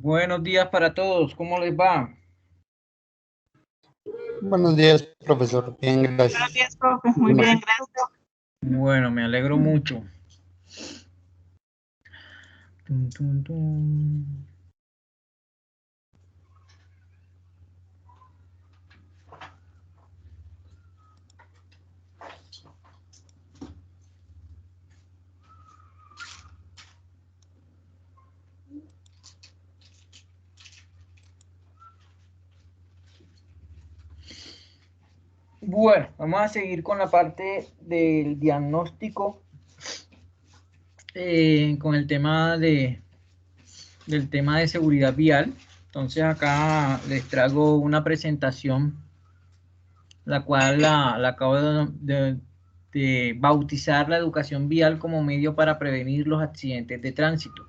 Buenos días para todos, ¿cómo les va? Buenos días, profesor. Bien, Buenos gracias. días, profe. Muy bien, gracias. Bueno, me alegro mucho. Tum, tum, tum. Bueno, vamos a seguir con la parte del diagnóstico, con el tema del tema de seguridad vial. Entonces acá les traigo una presentación, la cual la acabo de bautizar la educación vial como medio para prevenir los accidentes de tránsito.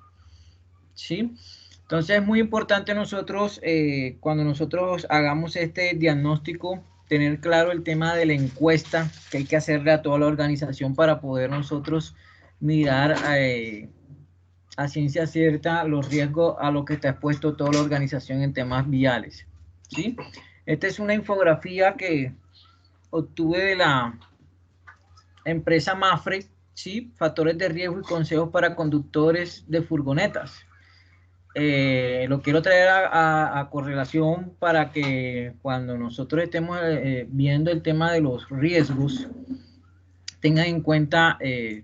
¿Sí? Entonces es muy importante nosotros, cuando nosotros hagamos este diagnóstico, tener claro el tema de la encuesta que hay que hacerle a toda la organización para poder nosotros mirar a ciencia cierta los riesgos a los que está expuesto toda la organización en temas viales. ¿Sí? Esta es una infografía que obtuve de la empresa Mafre, ¿sí? Factores de riesgo y consejos para conductores de furgonetas. Lo quiero traer a correlación para que cuando nosotros estemos viendo el tema de los riesgos, tengan en cuenta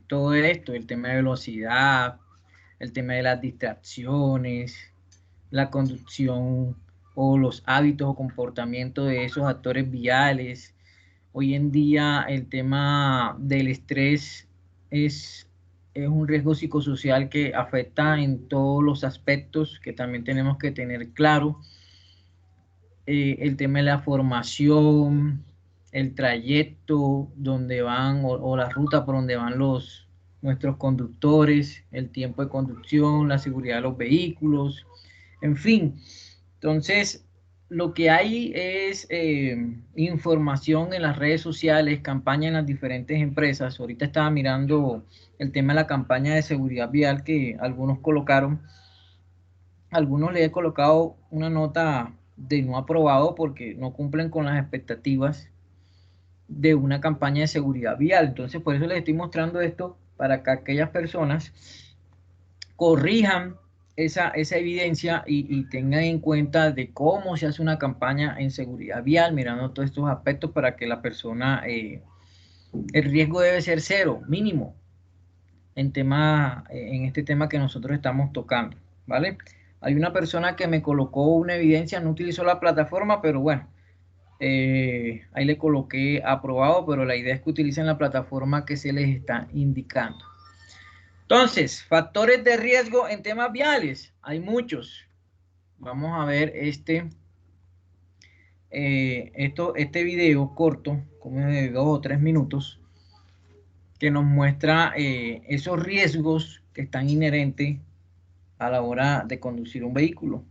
todo esto, el tema de velocidad, el tema de las distracciones, la conducción o los hábitos o comportamientos de esos actores viales. Hoy en día el tema del estrés es un riesgo psicosocial que afecta en todos los aspectos que también tenemos que tener claro. El tema de la formación, el trayecto donde van o la ruta por donde van nuestros conductores, el tiempo de conducción, la seguridad de los vehículos, en fin. Entonces, lo que hay es información en las redes sociales, campaña en las diferentes empresas. Ahorita estaba mirando el tema de la campaña de seguridad vial que algunos colocaron. Algunos le he colocado una nota de no aprobado porque no cumplen con las expectativas de una campaña de seguridad vial. Entonces, por eso les estoy mostrando esto para que aquellas personas corrijan esa evidencia y tengan en cuenta de cómo se hace una campaña en seguridad vial, mirando todos estos aspectos para que la persona, el riesgo debe ser cero, mínimo, en este tema que nosotros estamos tocando, ¿vale? Hay una persona que me colocó una evidencia, no utilizó la plataforma, pero bueno, ahí le coloqué aprobado, pero la idea es que utilicen la plataforma que se les está indicando. Entonces, factores de riesgo en temas viales, hay muchos. Vamos a ver este video corto, como de 2 o 3 minutos, que nos muestra esos riesgos que están inherentes a la hora de conducir un vehículo.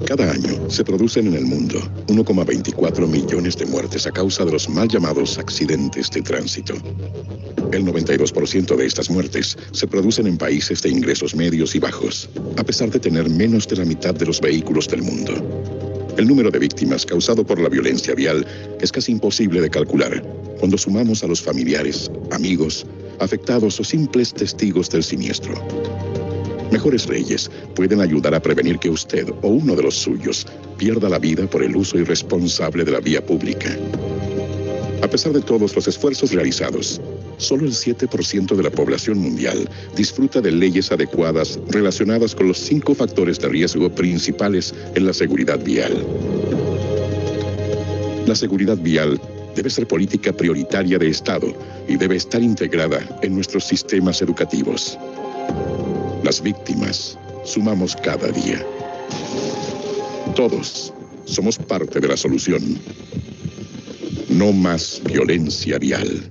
Cada año se producen en el mundo 1,24 millones de muertes a causa de los mal llamados accidentes de tránsito. El 92% de estas muertes se producen en países de ingresos medios y bajos, a pesar de tener menos de la mitad de los vehículos del mundo. El número de víctimas causado por la violencia vial es casi imposible de calcular cuando sumamos a los familiares, amigos, afectados o simples testigos del siniestro. Mejores leyes pueden ayudar a prevenir que usted o uno de los suyos pierda la vida por el uso irresponsable de la vía pública. A pesar de todos los esfuerzos realizados, solo el 7% de la población mundial disfruta de leyes adecuadas relacionadas con los 5 factores de riesgo principales en la seguridad vial. La seguridad vial debe ser política prioritaria de Estado y debe estar integrada en nuestros sistemas educativos. Las víctimas sumamos cada día. Todos somos parte de la solución. No más violencia vial.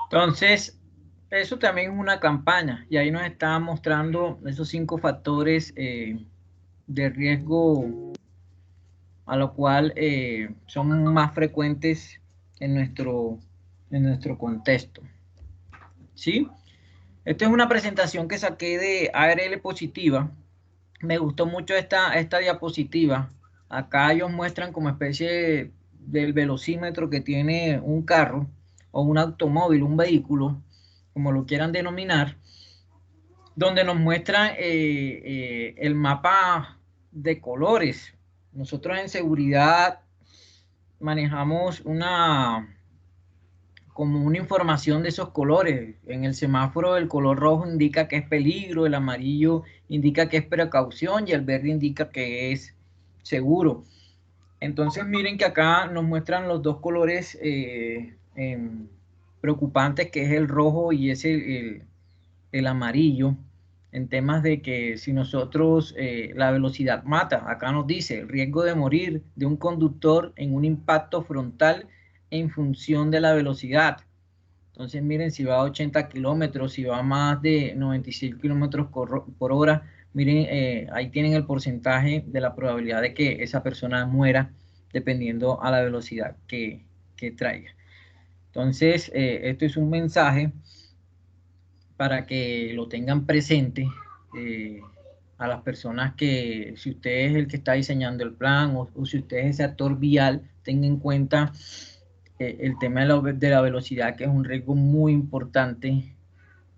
Entonces, eso también es una campaña y ahí nos está mostrando esos 5 factores de riesgo a lo cual son más frecuentes en nuestro contexto. ¿Sí? Esta es una presentación que saqué de ARL Positiva. Me gustó mucho esta diapositiva. Acá ellos muestran como especie del velocímetro que tiene un carro o un automóvil, un vehículo, como lo quieran denominar, donde nos muestra el mapa de colores. Nosotros en seguridad manejamos como una información de esos colores. En el semáforo el color rojo indica que es peligro, el amarillo indica que es precaución y el verde indica que es seguro. Entonces miren que acá nos muestran los dos colores preocupantes, que es el rojo y es el amarillo, en temas de que si nosotros, la velocidad mata. Acá nos dice el riesgo de morir de un conductor en un impacto frontal en función de la velocidad. Entonces miren, si va a 80 kilómetros, si va a más de 96 kilómetros por hora, miren, ahí tienen el porcentaje de la probabilidad de que esa persona muera dependiendo a la velocidad que traiga. Entonces, esto es un mensaje para que lo tengan presente a las personas que, si usted es el que está diseñando el plan o si usted es ese actor vial, tenga en cuenta el tema de la velocidad, que es un riesgo muy importante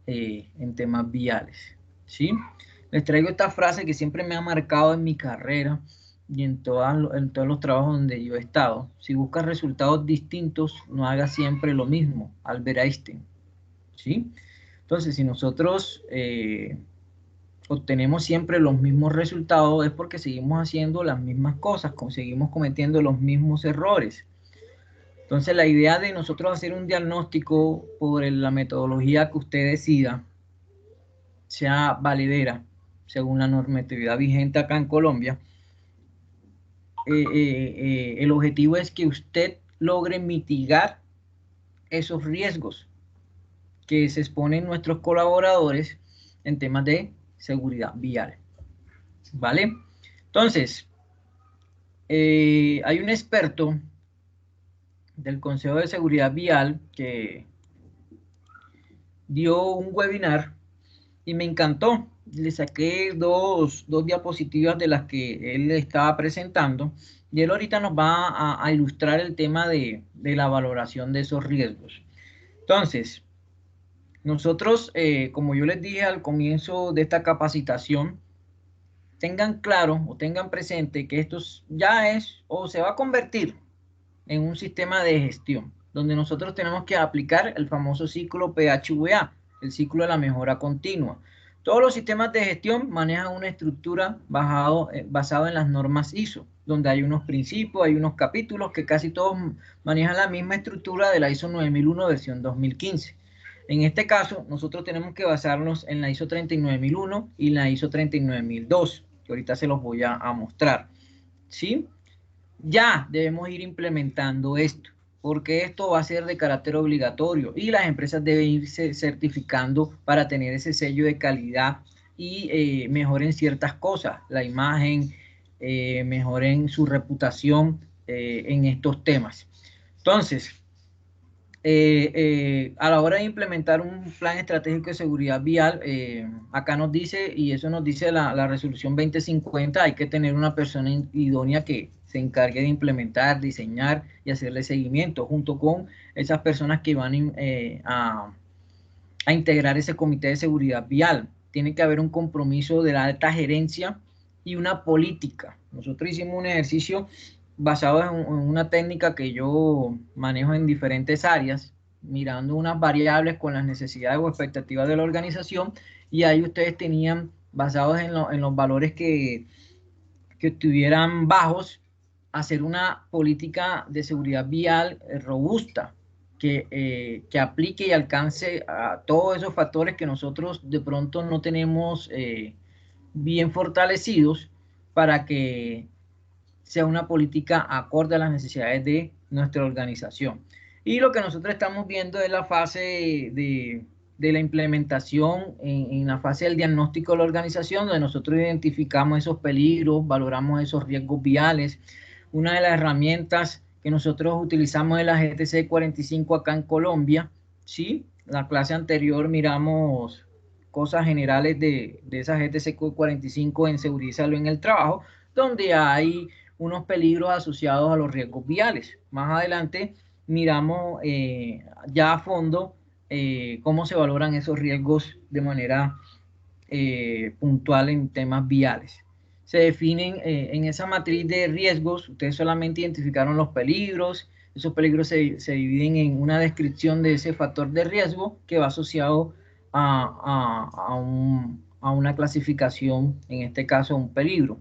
en temas viales. ¿Sí? Les traigo esta frase que siempre me ha marcado en mi carrera y en todos los trabajos donde yo he estado. Si buscas resultados distintos, no hagas siempre lo mismo. Albert Einstein. ¿Sí? Entonces, si nosotros obtenemos siempre los mismos resultados, es porque seguimos haciendo las mismas cosas, seguimos cometiendo los mismos errores. Entonces, la idea de nosotros hacer un diagnóstico por la metodología que usted decida, sea valedera, según la normatividad vigente acá en Colombia, el objetivo es que usted logre mitigar esos riesgos que se exponen nuestros colaboradores en temas de seguridad vial. ¿Vale? Entonces, hay un experto del Consejo de Seguridad Vial que dio un webinar y me encantó. Le saqué dos diapositivas de las que él estaba presentando y él ahorita nos va a ilustrar el tema de la valoración de esos riesgos. Entonces, nosotros, como yo les dije al comienzo de esta capacitación, tengan claro o tengan presente que esto ya es o se va a convertir en un sistema de gestión, donde nosotros tenemos que aplicar el famoso ciclo PHVA, el ciclo de la mejora continua. Todos los sistemas de gestión manejan una estructura basado en las normas ISO, donde hay unos principios, hay unos capítulos que casi todos manejan la misma estructura de la ISO 9001 versión 2015. En este caso, nosotros tenemos que basarnos en la ISO 39001 y la ISO 39002, que ahorita se los voy a mostrar. ¿Sí? Ya debemos ir implementando esto, porque esto va a ser de carácter obligatorio y las empresas deben irse certificando para tener ese sello de calidad y mejoren ciertas cosas, la imagen, mejoren su reputación en estos temas. Entonces, a la hora de implementar un plan estratégico de seguridad vial, acá nos dice, y eso nos dice la resolución 2050, hay que tener una persona idónea que se encargue de implementar, diseñar y hacerle seguimiento, junto con esas personas que van a integrar ese comité de seguridad vial. Tiene que haber un compromiso de la alta gerencia y una política. Nosotros hicimos un ejercicio basado en una técnica que yo manejo en diferentes áreas, mirando unas variables con las necesidades o expectativas de la organización, y ahí ustedes tenían, basados en los valores que estuvieran bajos, hacer una política de seguridad vial robusta, que aplique y alcance a todos esos factores que nosotros de pronto no tenemos bien fortalecidos, para que sea una política acorde a las necesidades de nuestra organización. Y lo que nosotros estamos viendo es la fase de la implementación en la fase del diagnóstico de la organización, donde nosotros identificamos esos peligros, valoramos esos riesgos viales. Una de las herramientas que nosotros utilizamos es la GTC 45 acá en Colombia, ¿sí? La clase anterior miramos cosas generales de esa GTC 45 en seguridad y salud en el trabajo, donde hay unos peligros asociados a los riesgos viales. Más adelante miramos ya a fondo cómo se valoran esos riesgos de manera puntual en temas viales. Se definen en esa matriz de riesgos, ustedes solamente identificaron los peligros, esos peligros se dividen en una descripción de ese factor de riesgo que va asociado a una clasificación, en este caso un peligro,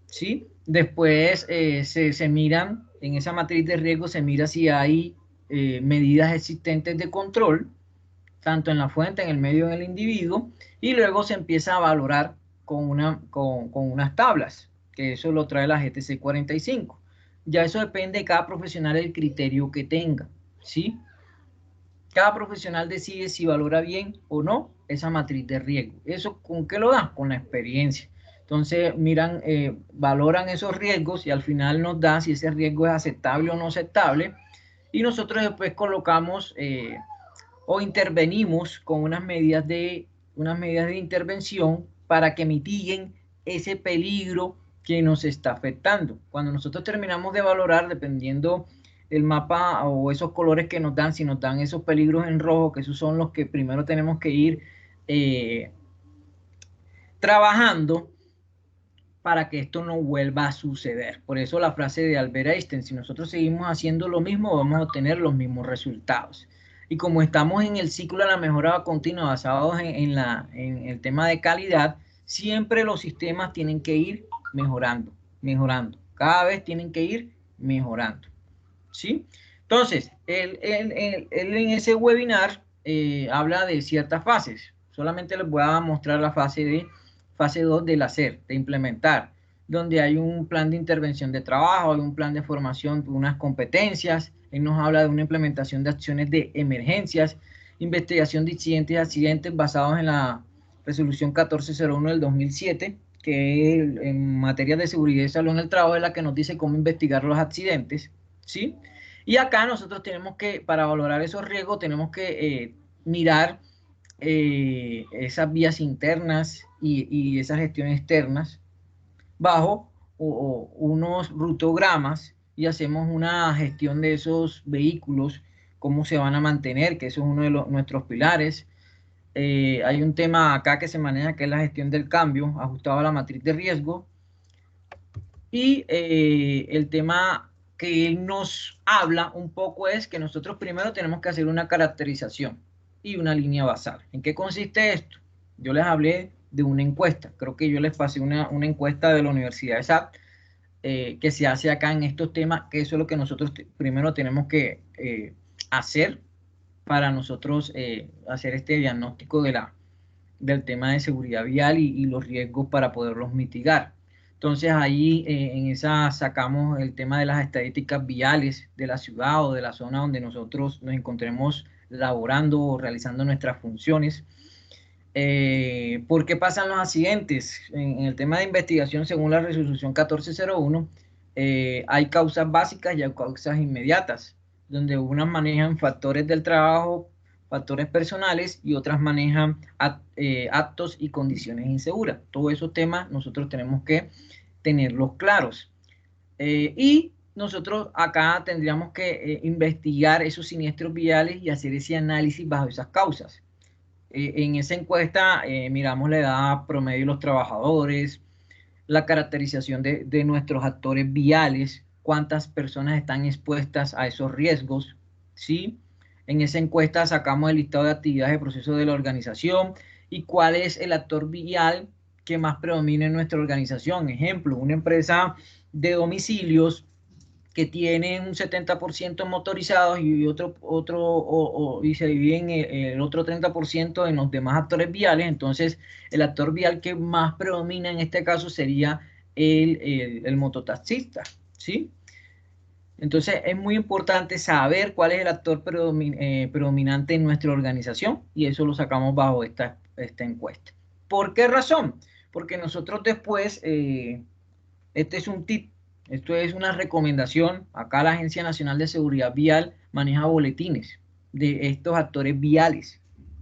¿sí? Después se miran, en esa matriz de riesgo se mira si hay medidas existentes de control, tanto en la fuente, en el medio, en el individuo, y luego se empieza a valorar con unas tablas, que eso lo trae la GTC 45. Ya eso depende de cada profesional, el criterio que tenga, ¿sí? Cada profesional decide si valora bien o no esa matriz de riesgo. ¿Eso con qué lo da? Con la experiencia. Entonces miran, valoran esos riesgos y al final nos da si ese riesgo es aceptable o no aceptable. Y nosotros después colocamos o intervenimos con unas medidas de intervención para que mitiguen ese peligro que nos está afectando. Cuando nosotros terminamos de valorar, dependiendo el mapa o esos colores que nos dan, si nos dan esos peligros en rojo, que esos son los que primero tenemos que ir trabajando para que esto no vuelva a suceder. Por eso la frase de Albert Einstein: si nosotros seguimos haciendo lo mismo, vamos a obtener los mismos resultados. Y como estamos en el ciclo de la mejora continua basados en el tema de calidad, siempre los sistemas tienen que ir mejorando. Cada vez tienen que ir mejorando, ¿sí? Entonces, él en ese webinar habla de ciertas fases. Solamente les voy a mostrar la fase 2 del hacer, de implementar, donde hay un plan de intervención de trabajo, hay un plan de formación, unas competencias. Él nos habla de una implementación de acciones de emergencias, investigación de incidentes y accidentes basados en la resolución 1401 del 2007, que en materia de seguridad y salud en el trabajo es la que nos dice cómo investigar los accidentes, ¿sí? Y acá nosotros tenemos que, para valorar esos riesgos, tenemos que mirar esas vías internas y esas gestiones externas bajo unos rutogramas, y hacemos una gestión de esos vehículos, cómo se van a mantener, que eso es uno de nuestros pilares. Hay un tema acá que se maneja, que es la gestión del cambio, ajustado a la matriz de riesgo. Y el tema que él nos habla un poco es que nosotros primero tenemos que hacer una caracterización y una línea basal. ¿En qué consiste esto? Yo les hablé de una encuesta. Creo que yo les pasé una encuesta de la Universidad de SAT que se hace acá en estos temas, que eso es lo que nosotros primero tenemos que hacer para nosotros hacer este diagnóstico del tema de seguridad vial y los riesgos para poderlos mitigar. Entonces ahí en esa sacamos el tema de las estadísticas viales de la ciudad o de la zona donde nosotros nos encontremos laborando o realizando nuestras funciones. ¿Por qué pasan los accidentes? En el tema de investigación, según la resolución 1401, hay causas básicas y hay causas inmediatas, donde unas manejan factores del trabajo, factores personales, y otras manejan actos y condiciones inseguras. Todos esos temas nosotros tenemos que tenerlos claros. Y nosotros acá tendríamos que investigar esos siniestros viales y hacer ese análisis bajo esas causas. En esa encuesta miramos la edad promedio de los trabajadores, la caracterización de nuestros actores viales, cuántas personas están expuestas a esos riesgos, ¿sí? En esa encuesta sacamos el listado de actividades de proceso de la organización y cuál es el actor vial que más predomina en nuestra organización. Ejemplo, una empresa de domicilios que tienen un 70% motorizados y y se dividen el otro 30% en los demás actores viales. Entonces el actor vial que más predomina en este caso sería el mototaxista, ¿sí? Entonces es muy importante saber cuál es el actor predominante en nuestra organización y eso lo sacamos bajo esta encuesta. ¿Por qué razón? Porque nosotros después, este es un tip, esto es una recomendación, acá la Agencia Nacional de Seguridad Vial maneja boletines de estos actores viales,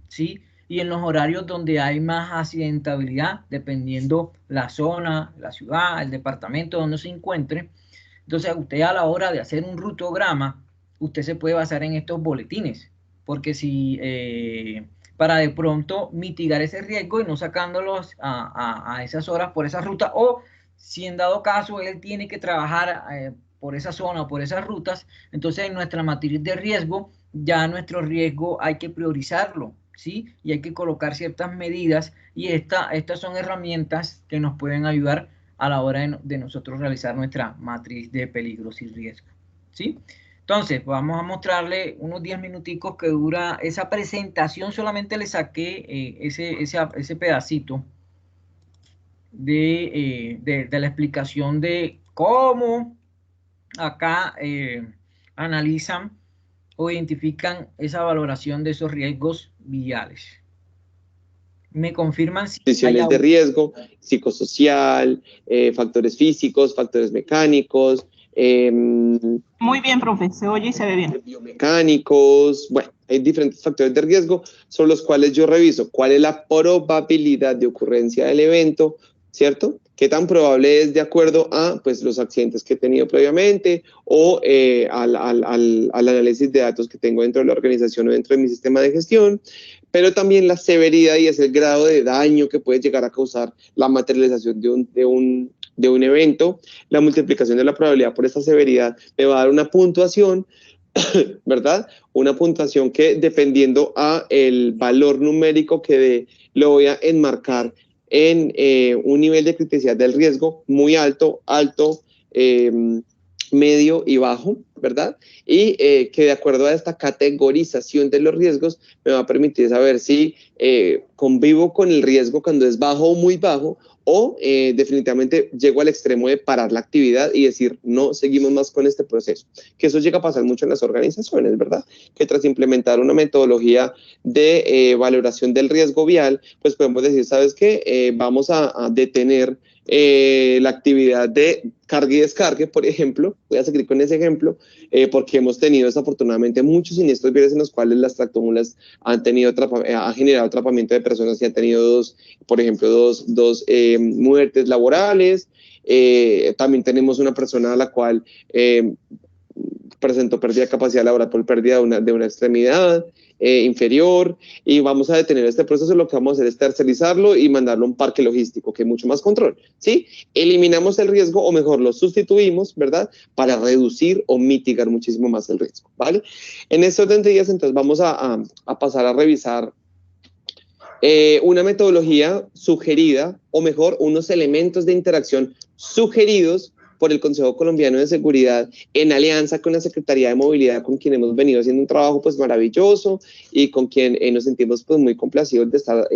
¿sí? Y en los horarios donde hay más accidentabilidad, dependiendo la zona, la ciudad, el departamento donde se encuentre. Entonces, usted a la hora de hacer un rutograma, usted se puede basar en estos boletines, porque si para de pronto mitigar ese riesgo y no sacándolos a esas horas por esa ruta, o si en dado caso él tiene que trabajar por esa zona o por esas rutas, entonces en nuestra matriz de riesgo, ya nuestro riesgo hay que priorizarlo, ¿sí? Y hay que colocar ciertas medidas y estas son herramientas que nos pueden ayudar a la hora de nosotros realizar nuestra matriz de peligros y riesgos, ¿sí? Entonces, vamos a mostrarle unos 10 minuticos que dura esa presentación. Solamente le saqué ese pedacito de la explicación de cómo acá analizan o identifican esa valoración de esos riesgos viales. ¿Me confirman si condiciones de riesgo psicosocial, factores físicos, factores mecánicos? Muy bien, profe, se oye y se ve bien. Biomecánicos, bueno, hay diferentes factores de riesgo sobre los cuales yo reviso cuál es la probabilidad de ocurrencia del evento, ¿cierto? ¿Qué tan probable es de acuerdo a pues, los accidentes que he tenido previamente o al análisis de datos que tengo dentro de la organización o dentro de mi sistema de gestión? Pero también la severidad y es el grado de daño que puede llegar a causar la materialización de un evento. La multiplicación de la probabilidad por esta severidad me va a dar una puntuación, ¿verdad? Una puntuación que dependiendo a el valor numérico que dé, lo voy a enmarcar en un nivel de criticidad del riesgo muy alto, medio y bajo, ¿verdad? Y que de acuerdo a esta categorización de los riesgos me va a permitir saber si convivo con el riesgo cuando es bajo o muy bajo o definitivamente llego al extremo de parar la actividad y decir no seguimos más con este proceso. Que eso llega a pasar mucho en las organizaciones, ¿verdad? Que tras implementar una metodología de valoración del riesgo vial, pues podemos decir, ¿sabes qué? Vamos a detener la actividad de cargue y descargue, por ejemplo, voy a seguir con ese ejemplo, porque hemos tenido desafortunadamente muchos siniestros viales en los cuales las tractomulas han generado atrapamiento de personas y han tenido por ejemplo, dos muertes laborales. También tenemos una persona a la cual presentó pérdida de capacidad laboral por pérdida de una extremidad inferior, y vamos a detener este proceso. Lo que vamos a hacer es tercerizarlo y mandarlo a un parque logístico que hay mucho más control, ¿sí? Eliminamos el riesgo, o mejor lo sustituimos, ¿verdad? Para reducir o mitigar muchísimo más el riesgo, ¿vale? En estos 20 días, entonces, vamos a pasar a revisar una metodología sugerida, o mejor, unos elementos de interacción sugeridos por el Consejo Colombiano de Seguridad en alianza con la Secretaría de Movilidad, con quien hemos venido haciendo un trabajo pues maravilloso y con quien nos sentimos pues muy complacidos de estar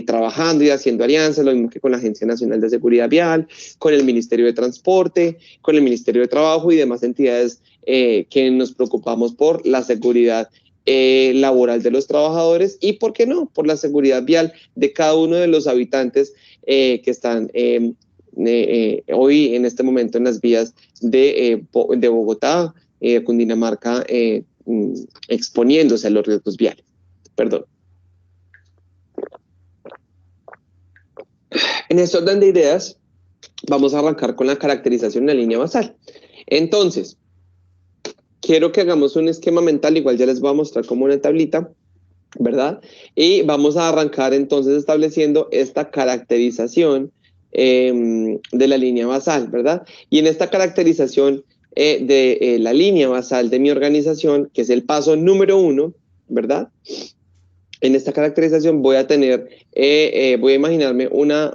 trabajando y haciendo alianzas, lo mismo que con la Agencia Nacional de Seguridad Vial, con el Ministerio de Transporte, con el Ministerio de Trabajo y demás entidades que nos preocupamos por la seguridad laboral de los trabajadores y, ¿por qué no?, por la seguridad vial de cada uno de los habitantes que están hoy en este momento en las vías de Bogotá, Cundinamarca, exponiéndose a los riesgos viales. Perdón. En este orden de ideas, vamos a arrancar con la caracterización de la línea basal. Entonces, quiero que hagamos un esquema mental, igual ya les voy a mostrar como una tablita, ¿verdad? Y vamos a arrancar entonces estableciendo esta caracterización de la línea basal, ¿verdad? Y en esta caracterización de la línea basal de mi organización, que es el paso número 1, ¿verdad? En esta caracterización voy a tener, voy a imaginarme una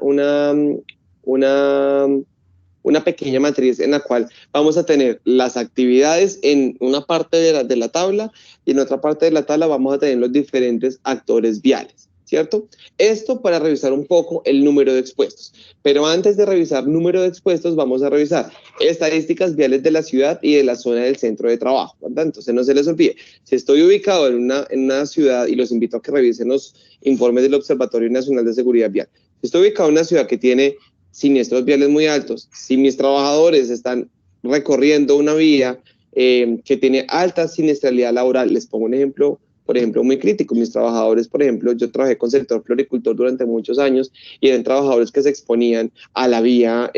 pequeña matriz en la cual vamos a tener las actividades en una parte de la tabla, y en otra parte de la tabla vamos a tener los diferentes actores viales, ¿cierto? Esto para revisar un poco el número de expuestos. Pero antes de revisar número de expuestos, vamos a revisar estadísticas viales de la ciudad y de la zona del centro de trabajo, ¿verdad? Entonces no se les olvide, si estoy ubicado en una ciudad, y los invito a que revisen los informes del Observatorio Nacional de Seguridad Vial, si estoy ubicado en una ciudad que tiene siniestros viales muy altos, si mis trabajadores están recorriendo una vía que tiene alta siniestralidad laboral, les pongo un ejemplo, por ejemplo, muy crítico. Mis trabajadores, por ejemplo, yo trabajé con sector floricultor durante muchos años y eran trabajadores que se exponían a la vía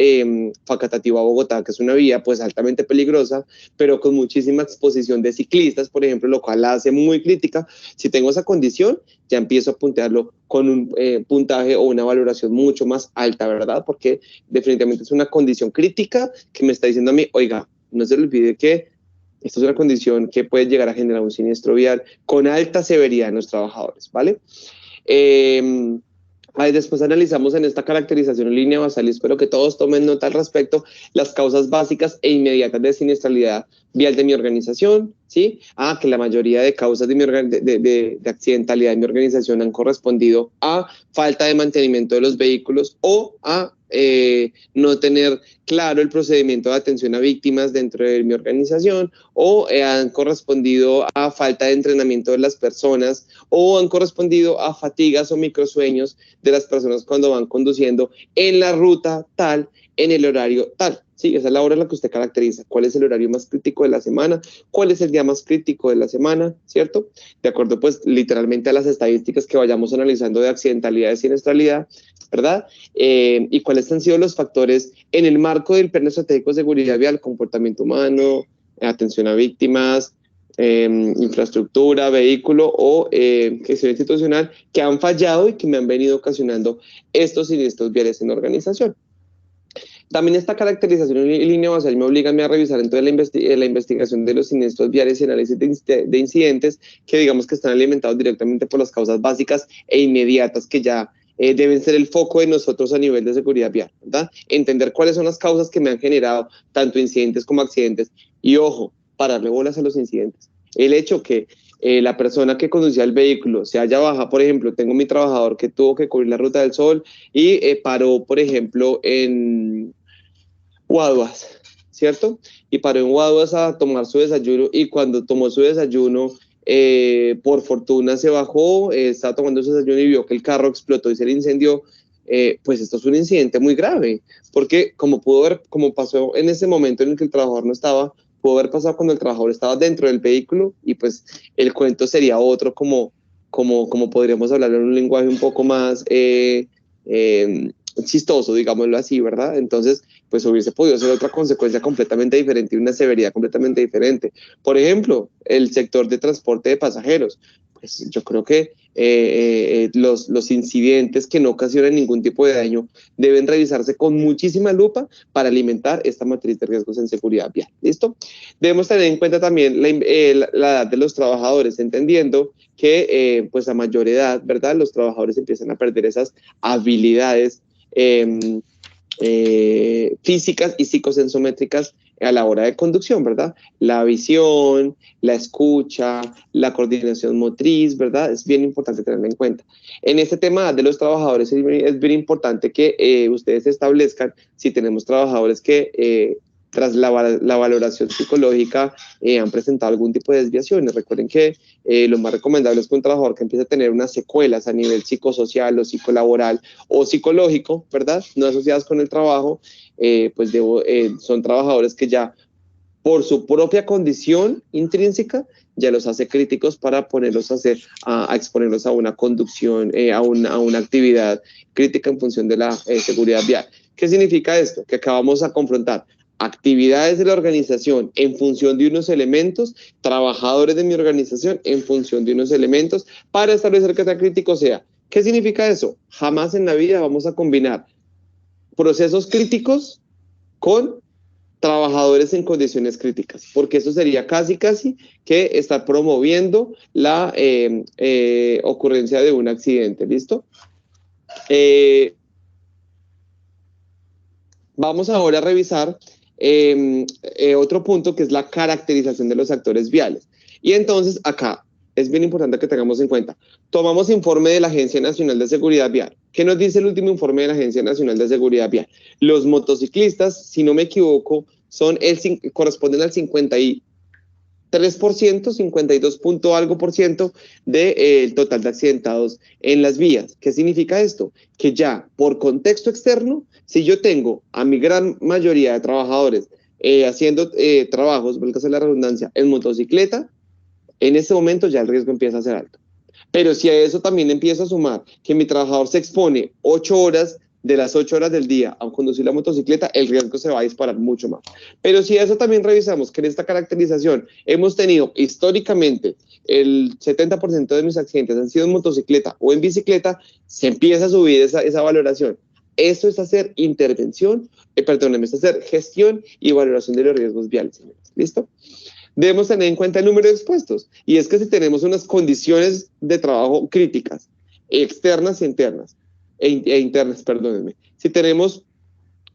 Facatativá a Bogotá, que es una vía pues altamente peligrosa, pero con muchísima exposición de ciclistas, por ejemplo, lo cual la hace muy crítica. Si tengo esa condición, ya empiezo a puntearlo con un puntaje o una valoración mucho más alta, ¿verdad? Porque definitivamente es una condición crítica que me está diciendo a mí, oiga, no se le olvide que esto es una condición que puede llegar a generar un siniestro vial con alta severidad en los trabajadores, ¿vale? Después analizamos en esta caracterización en línea basal, y espero que todos tomen nota al respecto, las causas básicas e inmediatas de siniestralidad vial de mi organización, ¿sí? Que la mayoría de causas de accidentalidad de mi organización han correspondido a falta de mantenimiento de los vehículos o a no tener claro el procedimiento de atención a víctimas dentro de mi organización, o han correspondido a falta de entrenamiento de las personas, o han correspondido a fatigas o microsueños de las personas cuando van conduciendo en la ruta tal, en el horario tal. Sí, esa es la hora en la que usted caracteriza. ¿Cuál es el horario más crítico de la semana? ¿Cuál es el día más crítico de la semana? ¿Cierto? De acuerdo, pues, literalmente a las estadísticas que vayamos analizando de accidentalidad y siniestralidad, ¿verdad? Y cuáles han sido los factores en el marco del Plan Estratégico de Seguridad Vial, comportamiento humano, atención a víctimas, infraestructura, vehículo o gestión institucional, que han fallado y que me han venido ocasionando estos siniestros viales en la organización. También esta caracterización en línea basal me obliga a revisar entonces la investigación de los siniestros viales y análisis de incidentes que digamos que están alimentados directamente por las causas básicas e inmediatas que ya deben ser el foco de nosotros a nivel de seguridad vial, ¿verdad? Entender cuáles son las causas que me han generado tanto incidentes como accidentes y, ojo, pararle bolas a los incidentes. El hecho que la persona que conducía el vehículo se haya bajado, por ejemplo, tengo mi trabajador que tuvo que cubrir la Ruta del Sol y paró, por ejemplo, en Guaduas, ¿cierto? Y paró en Guaduas a tomar su desayuno, y cuando tomó su desayuno, por fortuna se bajó, estaba tomando su desayuno y vio que el carro explotó y se le incendió. Pues esto es un incidente muy grave, porque como pasó en ese momento en el que el trabajador no estaba, pudo haber pasado cuando el trabajador estaba dentro del vehículo, y pues el cuento sería otro, como podríamos hablar en un lenguaje un poco más chistoso, digámoslo así, ¿verdad? Entonces, pues hubiese podido ser otra consecuencia completamente diferente y una severidad completamente diferente. Por ejemplo, el sector de transporte de pasajeros. Pues yo creo que los incidentes que no ocasionan ningún tipo de daño deben revisarse con muchísima lupa para alimentar esta matriz de riesgos en seguridad vial. ¿Listo? Debemos tener en cuenta también la edad de los trabajadores, entendiendo que pues a mayor edad, ¿verdad?, los trabajadores empiezan a perder esas habilidades físicas y psicosensométricas a la hora de conducción, ¿verdad? La visión, la escucha, la coordinación motriz, ¿verdad? Es bien importante tenerlo en cuenta. En este tema de los trabajadores es bien importante que ustedes establezcan si tenemos trabajadores que tras la valoración psicológica han presentado algún tipo de desviaciones. Recuerden que lo más recomendable es que un trabajador que empiece a tener unas secuelas a nivel psicosocial o psicolaboral o psicológico, ¿verdad?, no asociadas con el trabajo, pues son trabajadores que ya por su propia condición intrínseca ya los hace críticos para ponerlos a exponerlos a una conducción, a una actividad crítica en función de la seguridad vial. ¿Qué significa esto? Que acabamos a confrontar actividades de la organización en función de unos elementos, trabajadores de mi organización en función de unos elementos, para establecer que sea crítico sea. ¿Qué significa eso? Jamás en la vida vamos a combinar procesos críticos con trabajadores en condiciones críticas, porque eso sería casi que estar promoviendo la ocurrencia de un accidente. ¿Listo? Vamos ahora a revisar otro punto, que es la caracterización de los actores viales. Y entonces acá es bien importante que tengamos en cuenta. Tomamos informe de la Agencia Nacional de Seguridad Vial. ¿Qué nos dice el último informe de la Agencia Nacional de Seguridad Vial? Los motociclistas, si no me equivoco, corresponden al 53%, 52 punto algo por ciento del total de accidentados en las vías. ¿Qué significa esto? Que ya por contexto externo, si yo tengo a mi gran mayoría de trabajadores haciendo trabajos, valga la redundancia, en motocicleta, en ese momento ya el riesgo empieza a ser alto. Pero si a eso también empiezo a sumar que mi trabajador se expone 8 horas de las 8 horas del día a conducir la motocicleta, el riesgo se va a disparar mucho más. Pero si a eso también revisamos que en esta caracterización hemos tenido históricamente el 70% de mis accidentes han sido en motocicleta o en bicicleta, se empieza a subir esa valoración. Esto es hacer intervención, es hacer gestión y valoración de los riesgos viales. ¿Listo? Debemos tener en cuenta el número de expuestos. Y es que si tenemos unas condiciones de trabajo críticas, externas y internas, perdónenme, si tenemos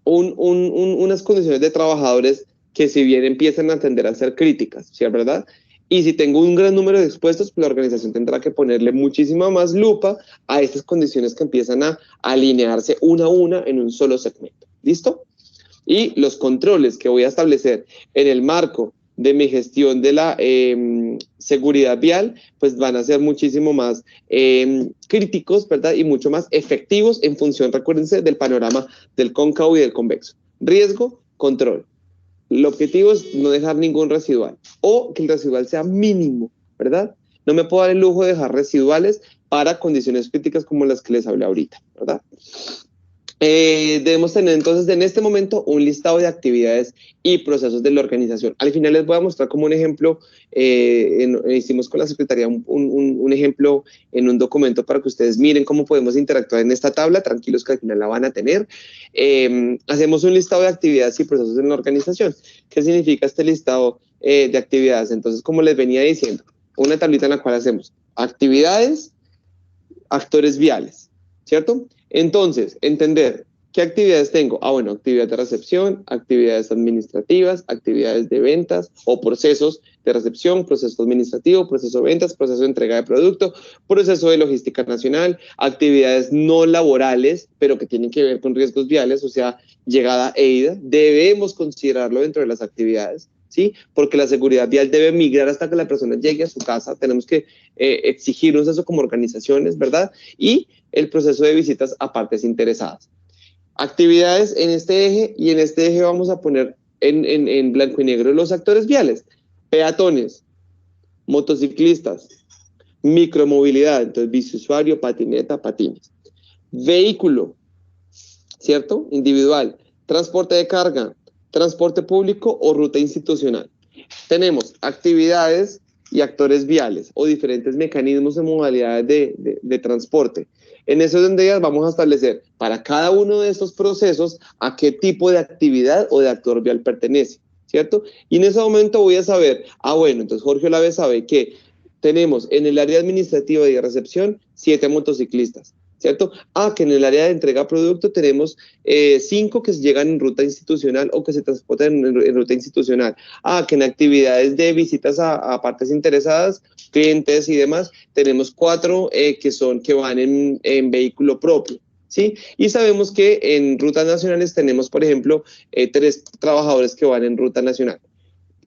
unas condiciones de trabajadores que si bien empiezan a tender a ser críticas, ¿sí es verdad? Y si tengo un gran número de expuestos, pues la organización tendrá que ponerle muchísima más lupa a estas condiciones que empiezan a alinearse una a una en un solo segmento. ¿Listo? Y los controles que voy a establecer en el marco de mi gestión de la seguridad vial, pues van a ser muchísimo más críticos, ¿verdad? Y mucho más efectivos en función, recuérdense, del panorama del cóncavo y del convexo. Riesgo, control. El objetivo es no dejar ningún residual o que el residual sea mínimo, ¿verdad? No me puedo dar el lujo de dejar residuales para condiciones críticas como las que les hablé ahorita, ¿verdad? Debemos tener entonces en este momento un listado de actividades y procesos de la organización. Al final les voy a mostrar como un ejemplo, hicimos con la Secretaría un ejemplo en un documento para que ustedes miren cómo podemos interactuar en esta tabla, tranquilos que al final la van a tener. Hacemos un listado de actividades y procesos en la organización. ¿Qué significa este listado de actividades? Entonces, como les venía diciendo, una tablita en la cual hacemos actividades, actores viales, ¿cierto? Entonces, entender qué actividades tengo. Bueno, actividad de recepción, actividades administrativas, actividades de ventas o procesos de recepción, proceso administrativo, proceso de ventas, proceso de entrega de producto, proceso de logística nacional, actividades no laborales, pero que tienen que ver con riesgos viales, o sea, llegada e ida. Debemos considerarlo dentro de las actividades, ¿sí? Porque la seguridad vial debe migrar hasta que la persona llegue a su casa. Tenemos que exigirnos eso como organizaciones, ¿verdad? Y el proceso de visitas a partes interesadas. Actividades en este eje, y en este eje vamos a poner en blanco y negro los actores viales: peatones, motociclistas, micromovilidad, entonces biciusuario, patineta, patines, vehículo, ¿cierto? Individual, transporte de carga, transporte público o ruta institucional. Tenemos actividades y actores viales o diferentes mecanismos y modalidades de transporte. En eso donde vamos a establecer para cada uno de estos procesos a qué tipo de actividad o de actor vial pertenece, ¿cierto? Y en ese momento voy a saber, bueno, entonces Jorge Olave sabe que tenemos en el área administrativa y de recepción 7 motociclistas, ¿cierto? Que en el área de entrega de producto tenemos 5 que llegan en ruta institucional o que se transportan en ruta institucional. Que en actividades de visitas a partes interesadas, clientes y demás, tenemos 4 que van en vehículo propio, ¿sí? Y sabemos que en rutas nacionales tenemos, por ejemplo, 3 trabajadores que van en ruta nacional.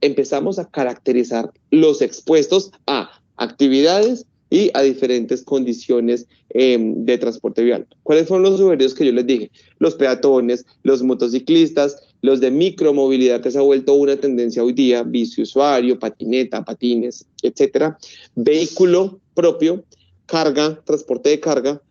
Empezamos a caracterizar los expuestos a actividades y a diferentes condiciones de transporte vial. ¿Cuáles fueron los sugeridos que yo les dije? Los peatones, los motociclistas, los de micromovilidad, que se ha vuelto una tendencia hoy día, biciusuario, patineta, patines, etcétera. Vehículo propio, carga, transporte de carga,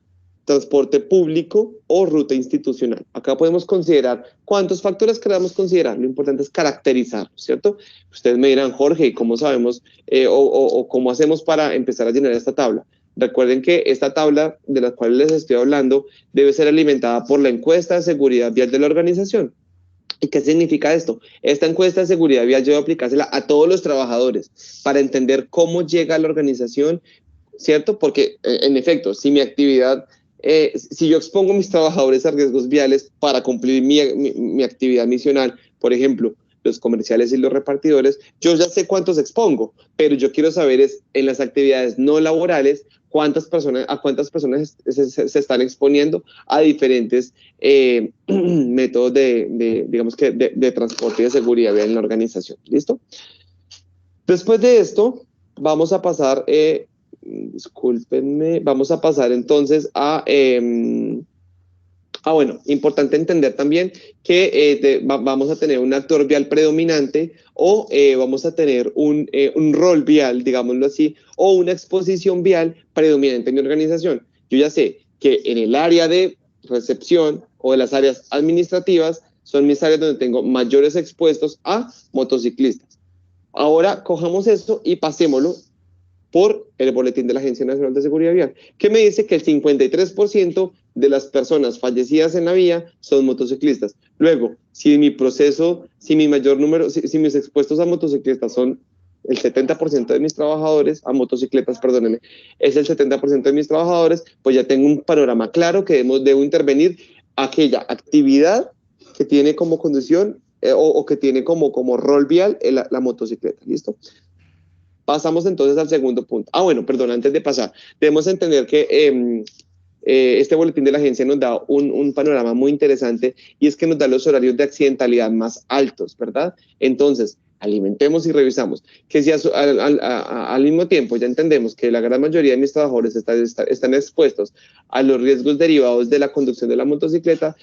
transporte público o ruta institucional. Acá podemos considerar cuántos factores queramos considerar. Lo importante es caracterizarlos, ¿cierto? Ustedes me dirán, Jorge, ¿y cómo sabemos o cómo hacemos para empezar a llenar esta tabla? Recuerden que esta tabla de la cual les estoy hablando debe ser alimentada por la encuesta de seguridad vial de la organización. ¿Y qué significa esto? Esta encuesta de seguridad vial yo voy a aplicársela a todos los trabajadores para entender cómo llega a la organización, ¿cierto? Porque, en efecto, si mi actividad... si yo expongo a mis trabajadores a riesgos viales para cumplir mi actividad misional, por ejemplo, los comerciales y los repartidores, yo ya sé cuántos expongo, pero yo quiero saber es en las actividades no laborales a cuántas personas se están exponiendo a diferentes métodos de transporte y de seguridad vial en la organización. ¿Listo? Después de esto, vamos a pasar, discúlpenme, vamos a pasar entonces a... bueno, importante entender también que vamos a tener un actor vial predominante o vamos a tener un rol vial, digámoslo así, o una exposición vial predominante en mi organización. Yo ya sé que en el área de recepción o de las áreas administrativas son mis áreas donde tengo mayores expuestos a motociclistas. Ahora cojamos esto y pasémoslo por el boletín de la Agencia Nacional de Seguridad Vial, que me dice que el 53% de las personas fallecidas en la vía son motociclistas. Luego, si mis expuestos a motocicletas son el 70% de mis trabajadores, a motocicletas, perdónenme, es el 70% de mis trabajadores, pues ya tengo un panorama claro que debo intervenir aquella actividad que tiene como condición o que tiene como rol vial la motocicleta. ¿Listo? Pasamos entonces al segundo punto. Bueno, perdón, antes de pasar, debemos entender que este boletín de la agencia nos da un panorama muy interesante y es que nos da los horarios de accidentalidad más altos, ¿verdad? Entonces, alimentemos y revisamos que si al mismo tiempo ya entendemos que la gran mayoría de mis trabajadores están expuestos a los riesgos derivados de la conducción de la motocicleta,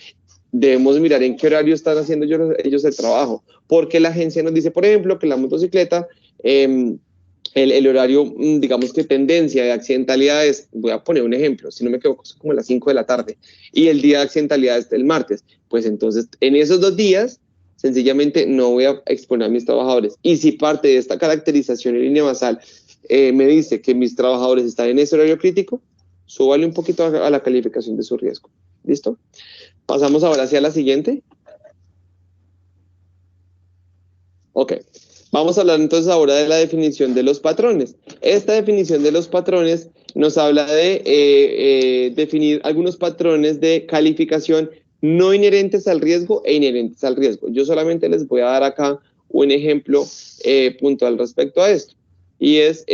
debemos mirar en qué horario están haciendo ellos el trabajo, porque la agencia nos dice, por ejemplo, que la motocicleta... el horario, digamos que tendencia de accidentalidad es, voy a poner un ejemplo, si no me equivoco, es como a las 5 de la tarde, y el día de accidentalidad es el martes, pues entonces en esos 2 días, sencillamente no voy a exponer a mis trabajadores. Y si parte de esta caracterización en línea basal me dice que mis trabajadores están en ese horario crítico, súbale un poquito a la calificación de su riesgo. ¿Listo? Pasamos ahora hacia la siguiente. Ok. Vamos a hablar entonces ahora de la definición de los patrones. Esta definición de los patrones nos habla de definir algunos patrones de calificación no inherentes al riesgo e inherentes al riesgo. Yo solamente les voy a dar acá un ejemplo puntual respecto a esto. Y es,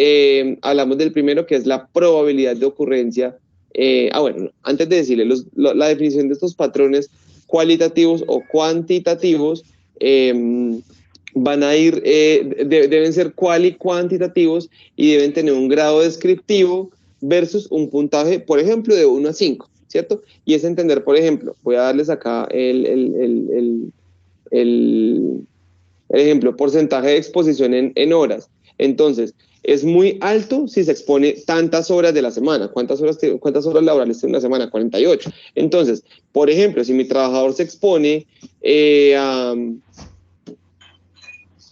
hablamos del primero, que es la probabilidad de ocurrencia. Bueno, antes de decirle la definición de estos patrones cualitativos o cuantitativos, van a ir, deben ser cuantitativos y deben tener un grado descriptivo versus un puntaje, por ejemplo, de 1 a 5, ¿cierto? Y es entender, por ejemplo, voy a darles acá el ejemplo, porcentaje de exposición en horas. Entonces, es muy alto si se expone tantas horas de la semana. ¿Cuántas horas laborales tiene una semana? 48. Entonces, por ejemplo, si mi trabajador se expone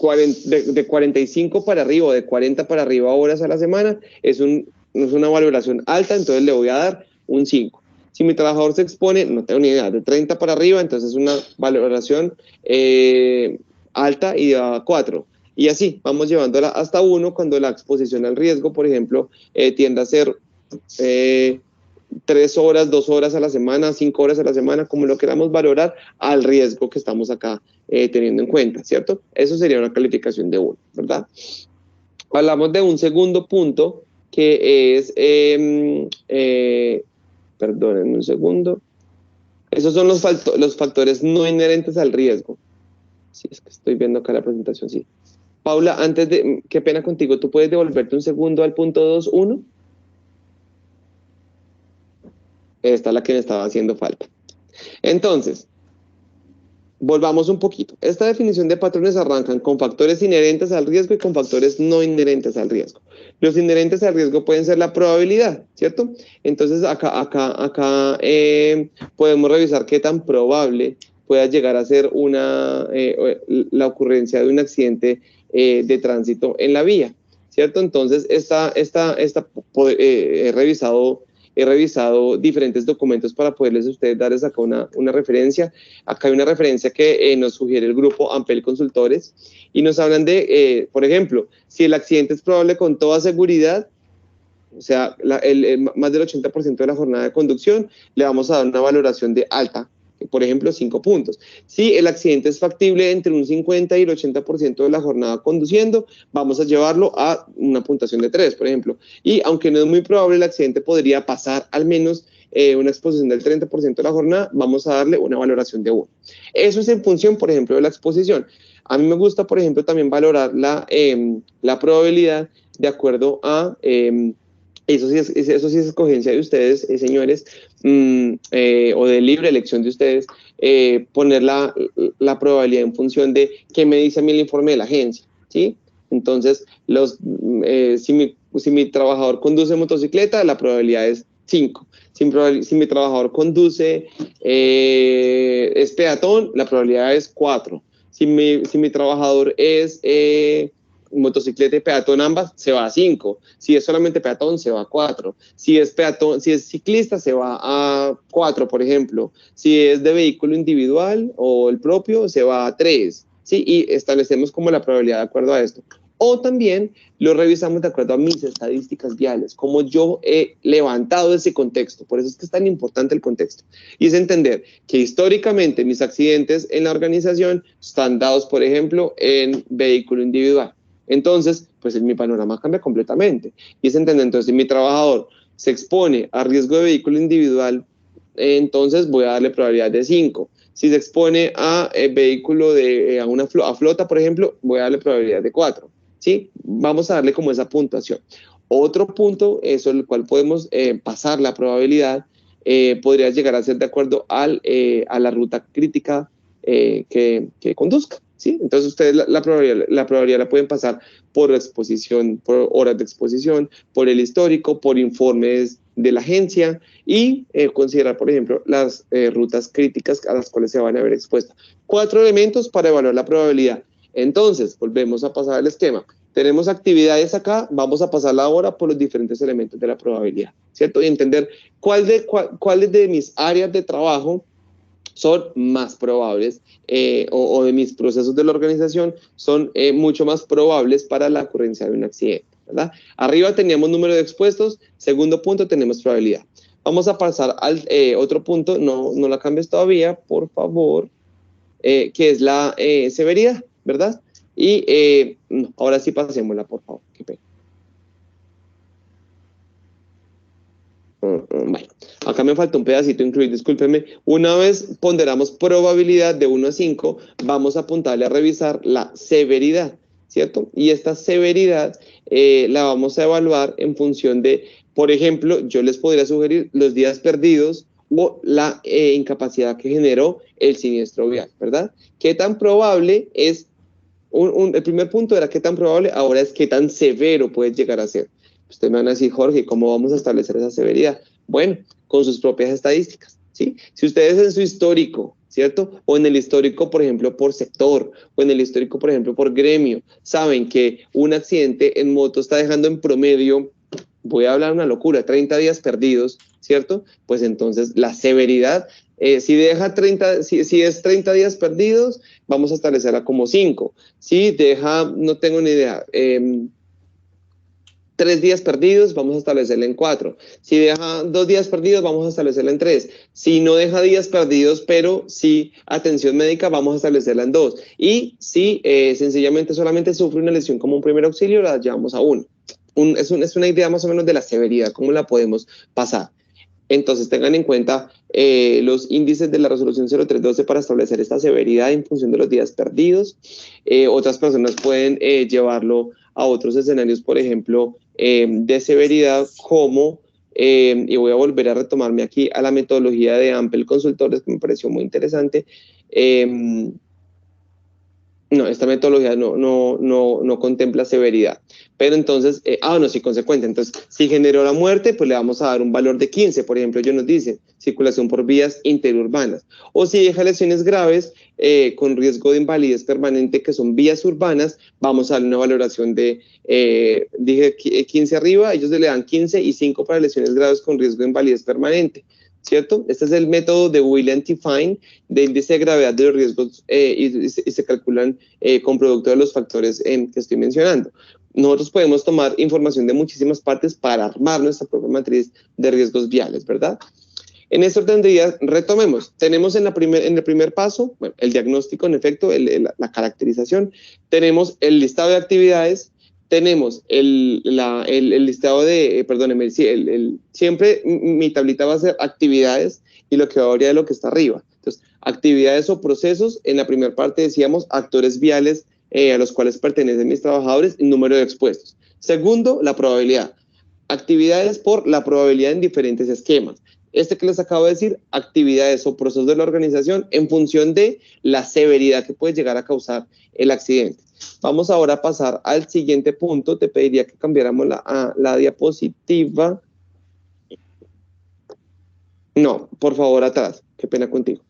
de 45 para arriba o de 40 para arriba horas a la semana, es una valoración alta, entonces le voy a dar un 5. Si mi trabajador se expone, no tengo ni idea, de 30 para arriba, entonces es una valoración alta y a 4. Y así, vamos llevándola hasta 1 cuando la exposición al riesgo, por ejemplo, tiende a ser 3 horas, 2 horas a la semana, 5 horas a la semana, como lo queramos valorar, al riesgo que estamos acá teniendo en cuenta, ¿cierto? Eso sería una calificación de 1, ¿verdad? Hablamos de un segundo punto que es, perdónenme un segundo, esos son los factores no inherentes al riesgo. Sí, es que estoy viendo acá la presentación, sí. Paula, qué pena contigo, ¿tú puedes devolverte un segundo al punto 2.1? Esta es la que me estaba haciendo falta. Entonces, volvamos un poquito. Esta definición de patrones arrancan con factores inherentes al riesgo y con factores no inherentes al riesgo. Los inherentes al riesgo pueden ser la probabilidad, ¿cierto? Entonces, acá podemos revisar qué tan probable pueda llegar a ser la ocurrencia de un accidente de tránsito en la vía, ¿cierto? Entonces, he revisado diferentes documentos para poderles a ustedes darles acá una referencia. Acá hay una referencia que nos sugiere el grupo Ampel Consultores y nos hablan de, por ejemplo, si el accidente es probable con toda seguridad, o sea, más del 80% de la jornada de conducción, le vamos a dar una valoración de alta, por ejemplo, 5 puntos. Si el accidente es factible entre un 50 y el 80% de la jornada conduciendo, vamos a llevarlo a una puntuación de 3, por ejemplo. Y aunque no es muy probable, el accidente podría pasar al menos una exposición del 30% de la jornada, vamos a darle una valoración de 1. Eso es en función, por ejemplo, de la exposición. A mí me gusta, por ejemplo, también valorar la probabilidad de acuerdo a, eso sí es escogencia de ustedes, señores, o de libre elección de ustedes, poner la probabilidad en función de qué me dice a mí el informe de la agencia, ¿sí? Entonces, si mi trabajador conduce motocicleta, la probabilidad es 5. Si mi trabajador conduce, es peatón, la probabilidad es 4. Si mi trabajador es motocicleta y peatón ambas, se va a 5. Si es solamente peatón, se va a 4. Si es ciclista, se va a 4, por ejemplo. Si es de vehículo individual o el propio, se va a 3. ¿Sí? Y establecemos como la probabilidad de acuerdo a esto. O también lo revisamos de acuerdo a mis estadísticas viales, como yo he levantado ese contexto. Por eso es que es tan importante el contexto. Y es entender que históricamente mis accidentes en la organización están dados, por ejemplo, en vehículo individual. Entonces, pues mi panorama cambia completamente. Y es entender, entonces, si mi trabajador se expone a riesgo de vehículo individual, entonces voy a darle probabilidad de 5. Si se expone a vehículo a flota, por ejemplo, voy a darle probabilidad de 4. ¿Sí? Vamos a darle como esa puntuación. Otro punto sobre el cual podemos pasar la probabilidad podría llegar a ser de acuerdo a la ruta crítica que conduzca. ¿Sí? Entonces ustedes la probabilidad la pueden pasar por exposición, por horas de exposición, por el histórico, por informes de la agencia y considerar, por ejemplo, las rutas críticas a las cuales se van a ver expuestas. 4 elementos para evaluar la probabilidad. Entonces, volvemos a pasar el esquema. Tenemos actividades acá, vamos a pasarla ahora por los diferentes elementos de la probabilidad, ¿cierto? Y entender cuáles de mis áreas de trabajo son más probables o de mis procesos de la organización son mucho más probables para la ocurrencia de un accidente, ¿verdad? Arriba teníamos número de expuestos, segundo punto tenemos probabilidad. Vamos a pasar al otro punto, no la cambies todavía, por favor, que es la severidad, ¿verdad? Y ahora sí pasémosla, por favor. Qué pena. Bueno, acá me falta un pedacito incluir, discúlpenme. Una vez ponderamos probabilidad de 1 a 5, vamos a apuntarle a revisar la severidad, ¿cierto? Y esta severidad la vamos a evaluar en función de, por ejemplo, yo les podría sugerir los días perdidos o la incapacidad que generó el siniestro vial, ¿verdad? ¿Qué tan probable es? El primer punto era qué tan probable, ahora es qué tan severo puede llegar a ser. Ustedes me van a decir, Jorge, ¿cómo vamos a establecer esa severidad? Bueno, con sus propias estadísticas, ¿sí? Si ustedes en su histórico, ¿cierto? O en el histórico, por ejemplo, por sector, o en el histórico, por ejemplo, por gremio, saben que un accidente en moto está dejando en promedio, voy a hablar una locura, 30 días perdidos, ¿cierto? Pues entonces la severidad, si es 30 días perdidos, vamos a establecerla como 5. Si deja, no tengo ni idea, 3 días perdidos, vamos a establecerla en 4. Si deja 2 días perdidos, vamos a establecerla en 3. Si no deja días perdidos, pero sí atención médica, vamos a establecerla en 2. Y si sencillamente solamente sufre una lesión como un primer auxilio, la llevamos a 1. Es una idea más o menos de la severidad, cómo la podemos pasar. Entonces tengan en cuenta los índices de la resolución 0312 para establecer esta severidad en función de los días perdidos. Otras personas pueden llevarlo a otros escenarios, por ejemplo, de severidad como, y voy a volver a retomarme aquí a la metodología de Ampel Consultores, que me pareció muy interesante. No, esta metodología no contempla severidad. Pero entonces, sí, consecuente. Entonces, si generó la muerte, pues le vamos a dar un valor de 15. Por ejemplo, ellos nos dicen circulación por vías interurbanas. O si deja lesiones graves con riesgo de invalidez permanente, que son vías urbanas, vamos a darle una valoración de, dije 15 arriba, ellos le dan 15 y 5 para lesiones graves con riesgo de invalidez permanente, ¿cierto? Este es el método de William T. Fine de índice de gravedad de los riesgos y se calculan con producto de los factores que estoy mencionando. Nosotros podemos tomar información de muchísimas partes para armar nuestra propia matriz de riesgos viales, ¿verdad? En este orden de ideas, retomemos. Tenemos en el primer paso, bueno, el diagnóstico, en efecto, la caracterización. Tenemos el listado de actividades. Tenemos el listado de, perdónenme, siempre mi tablita va a ser actividades y lo que varía de lo que está arriba. Entonces, actividades o procesos, en la primera parte decíamos actores viales a los cuales pertenecen mis trabajadores y número de expuestos. Segundo, la probabilidad. Actividades por la probabilidad en diferentes esquemas. Este que les acabo de decir, actividades o procesos de la organización en función de la severidad que puede llegar a causar el accidente. Vamos ahora a pasar al siguiente punto. Te pediría que cambiáramos la diapositiva. No, por favor, atrás. Qué pena contigo.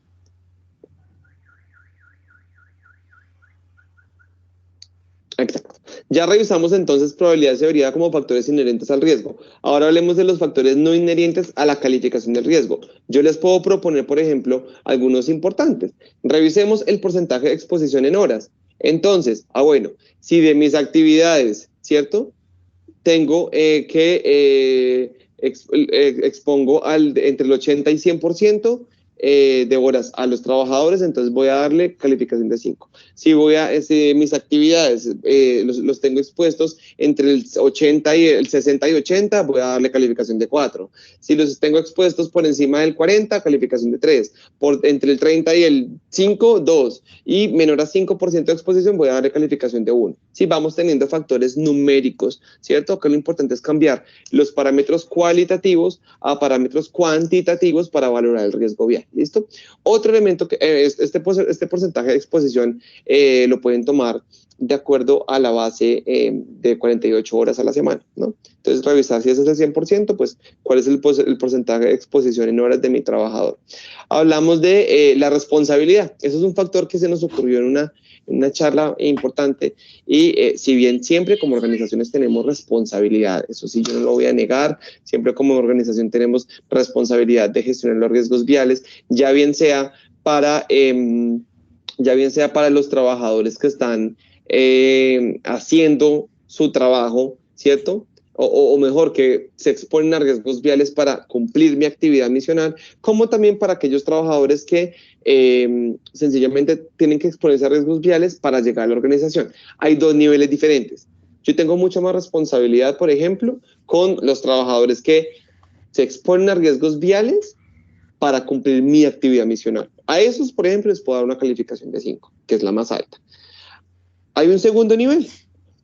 Exacto. Ya revisamos entonces probabilidad y severidad como factores inherentes al riesgo. Ahora hablemos de los factores no inherentes a la calificación del riesgo. Yo les puedo proponer, por ejemplo, algunos importantes. Revisemos el porcentaje de exposición en horas. Entonces, bueno, si de mis actividades, ¿cierto? Tengo expongo entre el 80 y 100% de horas a los trabajadores, entonces voy a darle calificación de 5. Si mis actividades los tengo expuestos entre el 80 y el 60 y 80, voy a darle calificación de 4. Si los tengo expuestos por encima del 40, calificación de 3. Entre el 30 y el 5, 2. Y menor a 5% de exposición, voy a darle calificación de 1. Si vamos teniendo factores numéricos, ¿cierto? Que lo importante es cambiar los parámetros cualitativos a parámetros cuantitativos para valorar el riesgo vial. ¿Listo? Otro elemento que este porcentaje de exposición lo pueden tomar de acuerdo a la base de 48 horas a la semana, ¿no? Entonces, revisar si ese es el 100%, pues, cuál es el porcentaje de exposición en horas de mi trabajador. Hablamos de la responsabilidad. Eso es un factor que se nos ocurrió en una charla importante y si bien siempre como organizaciones tenemos responsabilidad, eso sí, yo no lo voy a negar, siempre como organización tenemos responsabilidad de gestionar los riesgos viales, ya bien sea para los trabajadores que están haciendo su trabajo, ¿cierto? O mejor, que se exponen a riesgos viales para cumplir mi actividad misional, como también para aquellos trabajadores que sencillamente tienen que exponerse a riesgos viales para llegar a la organización. Hay dos niveles diferentes. Yo tengo mucha más responsabilidad, por ejemplo, con los trabajadores que se exponen a riesgos viales para cumplir mi actividad misional. A esos, por ejemplo, les puedo dar una calificación de 5, que es la más alta. Hay un segundo nivel.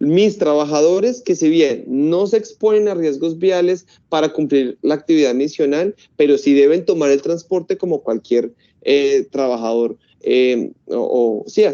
Mis trabajadores que si bien no se exponen a riesgos viales para cumplir la actividad misional, pero sí deben tomar el transporte como cualquier trabajador,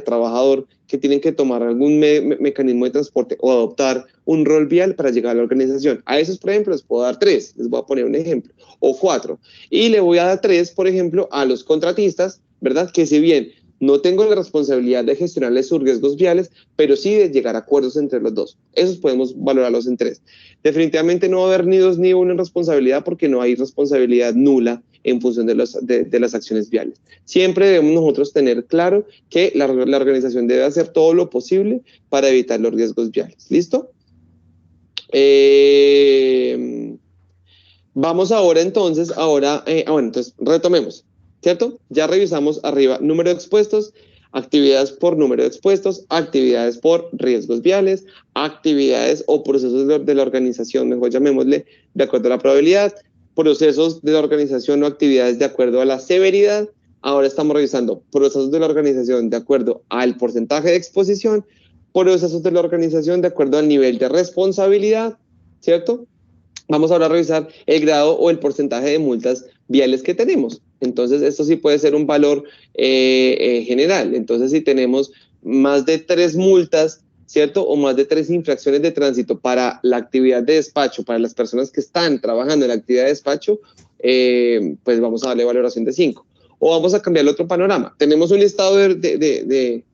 trabajador que tienen que tomar algún mecanismo de transporte o adoptar un rol vial para llegar a la organización. A esos, por ejemplo, les puedo dar 3, les voy a poner un ejemplo, o 4. Y le voy a dar 3, por ejemplo, a los contratistas, ¿verdad? Que si bien no tengo la responsabilidad de gestionarles sus riesgos viales, pero sí de llegar a acuerdos entre los dos. Esos podemos valorarlos en 3. Definitivamente no va a haber ni 2 ni 1 en responsabilidad porque no hay responsabilidad nula en función de las acciones viales. Siempre debemos nosotros tener claro que la organización debe hacer todo lo posible para evitar los riesgos viales. ¿Listo? Vamos ahora entonces, entonces retomemos. ¿Cierto? Ya revisamos arriba número de expuestos, actividades por número de expuestos, actividades por riesgos viales, actividades o procesos de la organización, mejor llamémosle, de acuerdo a la probabilidad, procesos de la organización o actividades de acuerdo a la severidad. Ahora estamos revisando procesos de la organización de acuerdo al porcentaje de exposición, procesos de la organización de acuerdo al nivel de responsabilidad, ¿cierto? Vamos ahora a revisar el grado o el porcentaje de multas viales que tenemos. Entonces, esto sí puede ser un valor general. Entonces, si tenemos más de 3 multas, ¿cierto? O más de 3 infracciones de tránsito para la actividad de despacho, para las personas que están trabajando en la actividad de despacho, pues vamos a darle valoración de 5. O vamos a cambiar el otro panorama. Tenemos un listado de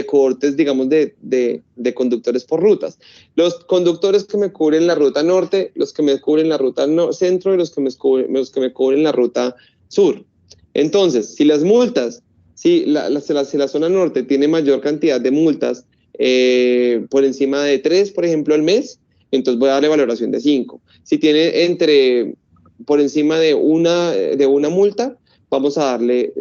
cohortes, digamos, de conductores por rutas. Los conductores que me cubren la ruta norte, los que me cubren la ruta centro y los que me cubren la ruta sur. Entonces, si las multas, si la zona norte tiene mayor cantidad de multas por encima de 3, por ejemplo, al mes, entonces voy a darle valoración de 5. Si tiene entre por encima de una multa, vamos a darle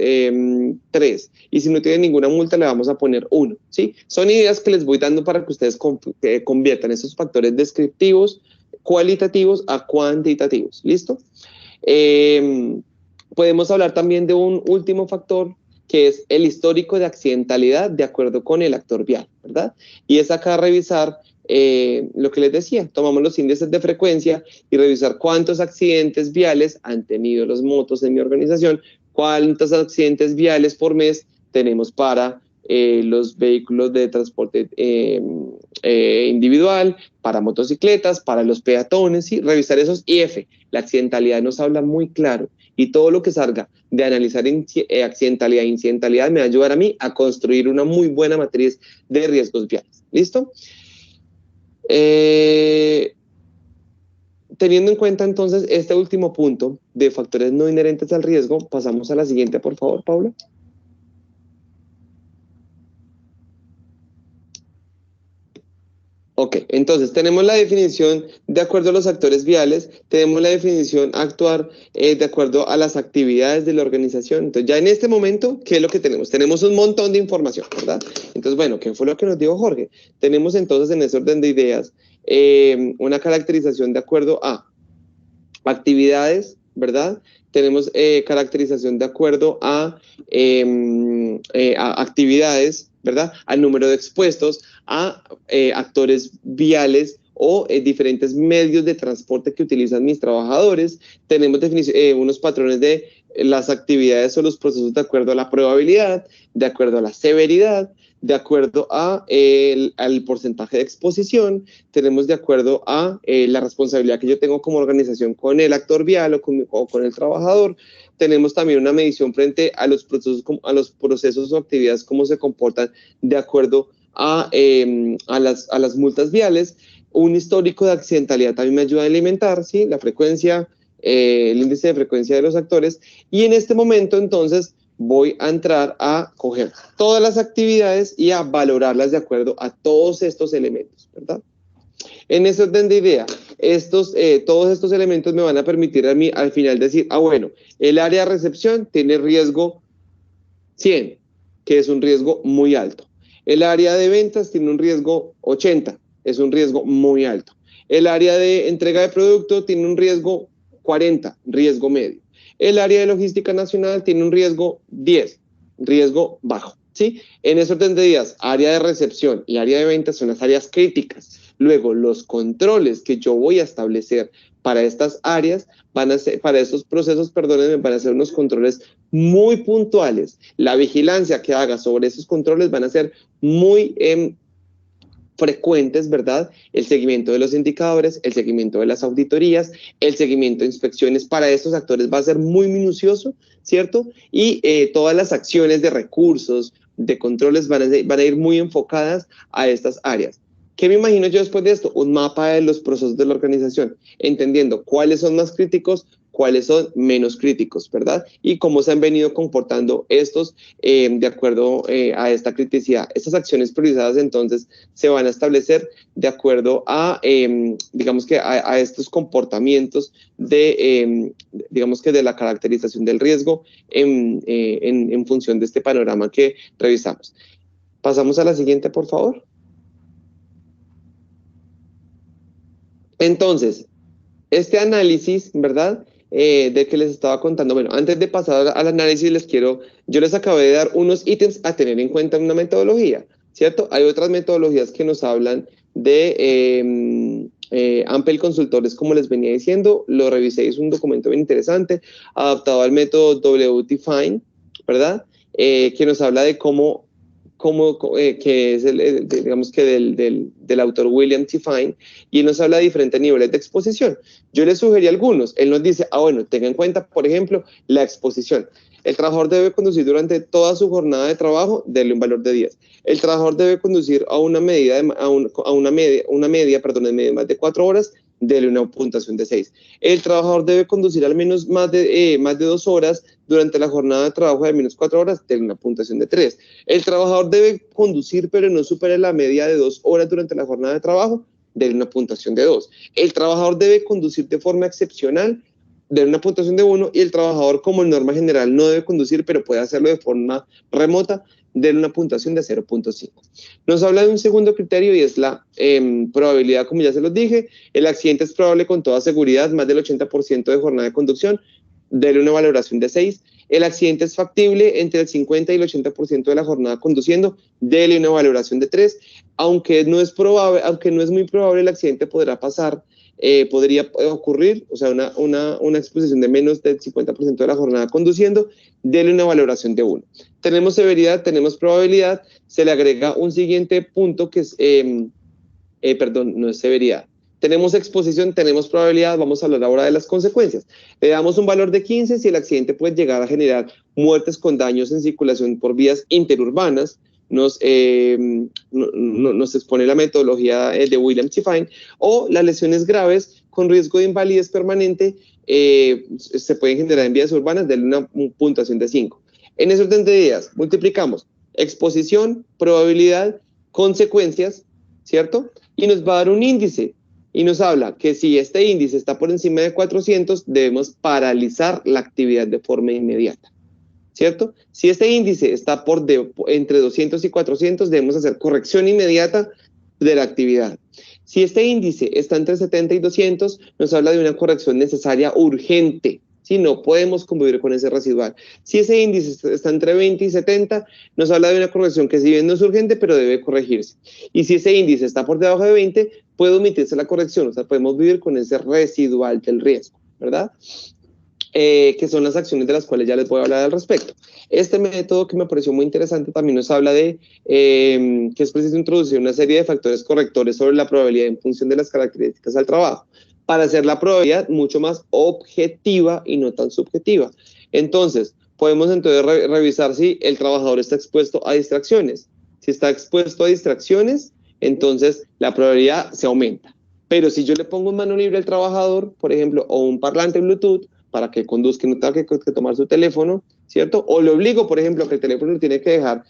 3. Y si no tiene ninguna multa, le vamos a poner 1, ¿sí? Son ideas que les voy dando para que ustedes conviertan esos factores descriptivos, cualitativos a cuantitativos. ¿Listo? Podemos hablar también de un último factor, que es el histórico de accidentalidad de acuerdo con el actor vial, ¿verdad? Y es acá revisar lo que les decía, tomamos los índices de frecuencia y revisar cuántos accidentes viales han tenido los motos en mi organización, cuántos accidentes viales por mes tenemos para los vehículos de transporte individual, para motocicletas, para los peatones, ¿sí? Revisar esos IF. La accidentalidad nos habla muy claro y todo lo que salga de analizar accidentalidad e incidentalidad me va a ayudar a mí a construir una muy buena matriz de riesgos viales. ¿Listo? Teniendo en cuenta entonces este último punto de factores no inherentes al riesgo, pasamos a la siguiente, por favor, Paula. Ok, entonces tenemos la definición de acuerdo a los actores viales, tenemos la definición actuar de acuerdo a las actividades de la organización. Entonces ya en este momento, ¿qué es lo que tenemos? Tenemos un montón de información, ¿verdad? Entonces, bueno, ¿qué fue lo que nos dijo Jorge? Tenemos entonces en ese orden de ideas una caracterización de acuerdo a actividades, ¿verdad? Tenemos caracterización de acuerdo a actividades, ¿verdad? Al número de expuestos, a actores viales o diferentes medios de transporte que utilizan mis trabajadores. Tenemos unos patrones de las actividades o los procesos de acuerdo a la probabilidad, de acuerdo a la severidad, de acuerdo a al porcentaje de exposición, tenemos de acuerdo a la responsabilidad que yo tengo como organización con el actor vial o con el trabajador. Tenemos también una medición frente a los procesos o actividades, cómo se comportan de acuerdo a las multas viales. Un histórico de accidentalidad también me ayuda a alimentar, ¿sí? La frecuencia, el índice de frecuencia de los actores. Y en este momento, entonces, voy a entrar a coger todas las actividades y a valorarlas de acuerdo a todos estos elementos, ¿verdad? En ese orden de idea, todos estos elementos me van a permitir a mí al final decir, bueno, el área de recepción tiene riesgo 100, que es un riesgo muy alto. El área de ventas tiene un riesgo 80, es un riesgo muy alto. El área de entrega de producto tiene un riesgo 40, riesgo medio. El área de logística nacional tiene un riesgo 10, riesgo bajo, ¿sí? En ese orden de ideas, área de recepción y área de ventas son las áreas críticas. Luego, los controles que yo voy a establecer para estas áreas van a ser, para estos procesos, perdónenme, van a ser unos controles muy puntuales. La vigilancia que haga sobre esos controles van a ser muy frecuentes, ¿verdad? El seguimiento de los indicadores, el seguimiento de las auditorías, el seguimiento de inspecciones para estos actores va a ser muy minucioso, ¿cierto? Y todas las acciones de recursos, de controles van a ir muy enfocadas a estas áreas. ¿Qué me imagino yo después de esto? Un mapa de los procesos de la organización, entendiendo cuáles son más críticos, cuáles son menos críticos, ¿verdad? Y cómo se han venido comportando estos de acuerdo a esta criticidad. Estas acciones priorizadas entonces se van a establecer de acuerdo a, digamos que a estos comportamientos de, digamos que de la caracterización del riesgo en función de este panorama que revisamos. Pasamos a la siguiente, por favor. Entonces, este análisis, ¿verdad? De que les estaba contando, bueno, antes de pasar al análisis yo les acabé de dar unos ítems a tener en cuenta en una metodología, ¿cierto? Hay otras metodologías que nos hablan de Ampel Consultores, como les venía diciendo, lo revisé, es un documento bien interesante, adaptado al método WTFINE, ¿verdad? Que nos habla de cómo que es digamos que del autor William T. Fine, y nos habla de diferentes niveles de exposición. Yo le sugerí algunos. Él nos dice, bueno, tenga en cuenta, por ejemplo, la exposición. El trabajador debe conducir durante toda su jornada de trabajo, denle un valor de 10. El trabajador debe conducir a una media de más de 4 horas, denle una puntuación de 6. El trabajador debe conducir al menos más de 2 horas durante la jornada de trabajo de al menos 4 horas, denle una puntuación de 3. El trabajador debe conducir pero no supere la media de 2 horas durante la jornada de trabajo, denle una puntuación de 2. El trabajador debe conducir de forma excepcional de una puntuación de 1, y el trabajador, como norma general, no debe conducir, pero puede hacerlo de forma remota, de una puntuación de 0.5. Nos habla de un segundo criterio y es la probabilidad, como ya se los dije. El accidente es probable con toda seguridad, más del 80% de jornada de conducción, dele una valoración de 6. El accidente es factible entre el 50 y el 80% de la jornada conduciendo, dele una valoración de 3. Aunque no es muy probable, el accidente podrá pasar, podría ocurrir, o sea, una exposición de menos del 50% de la jornada conduciendo, dele una valoración de 1. Tenemos severidad, tenemos probabilidad, se le agrega un siguiente punto que es, no es severidad. Tenemos exposición, tenemos probabilidad, vamos a hablar ahora de las consecuencias. Le damos un valor de 15 si el accidente puede llegar a generar muertes con daños en circulación por vías interurbanas. Nos expone la metodología de William T. Fine, o las lesiones graves con riesgo de invalidez permanente se pueden generar en vías urbanas de una puntuación de 5. En ese orden de ideas, multiplicamos exposición, probabilidad, consecuencias, ¿cierto? Y nos va a dar un índice. Y nos habla que si este índice está por encima de 400, debemos paralizar la actividad de forma inmediata, ¿cierto? Si este índice está entre 200 y 400, debemos hacer corrección inmediata de la actividad. Si este índice está entre 70 y 200, nos habla de una corrección necesaria urgente. Si no podemos convivir con ese residual. Si ese índice está entre 20 y 70, nos habla de una corrección que si bien no es urgente, pero debe corregirse. Y si ese índice está por debajo de 20, puede omitirse la corrección. O sea, podemos vivir con ese residual del riesgo, ¿verdad? Que son las acciones de las cuales ya les voy a hablar al respecto. Este método, que me pareció muy interesante, también nos habla de que es preciso introducir una serie de factores correctores sobre la probabilidad en función de las características del trabajo, para hacer la probabilidad mucho más objetiva y no tan subjetiva. Entonces, podemos entonces revisar si el trabajador está expuesto a distracciones. Si está expuesto a distracciones, entonces la probabilidad se aumenta. Pero si yo le pongo en mano libre al trabajador, por ejemplo, o un parlante Bluetooth, para que conduzca y no tenga que tomar su teléfono, ¿cierto? O le obligo, por ejemplo, que el teléfono lo tiene que dejar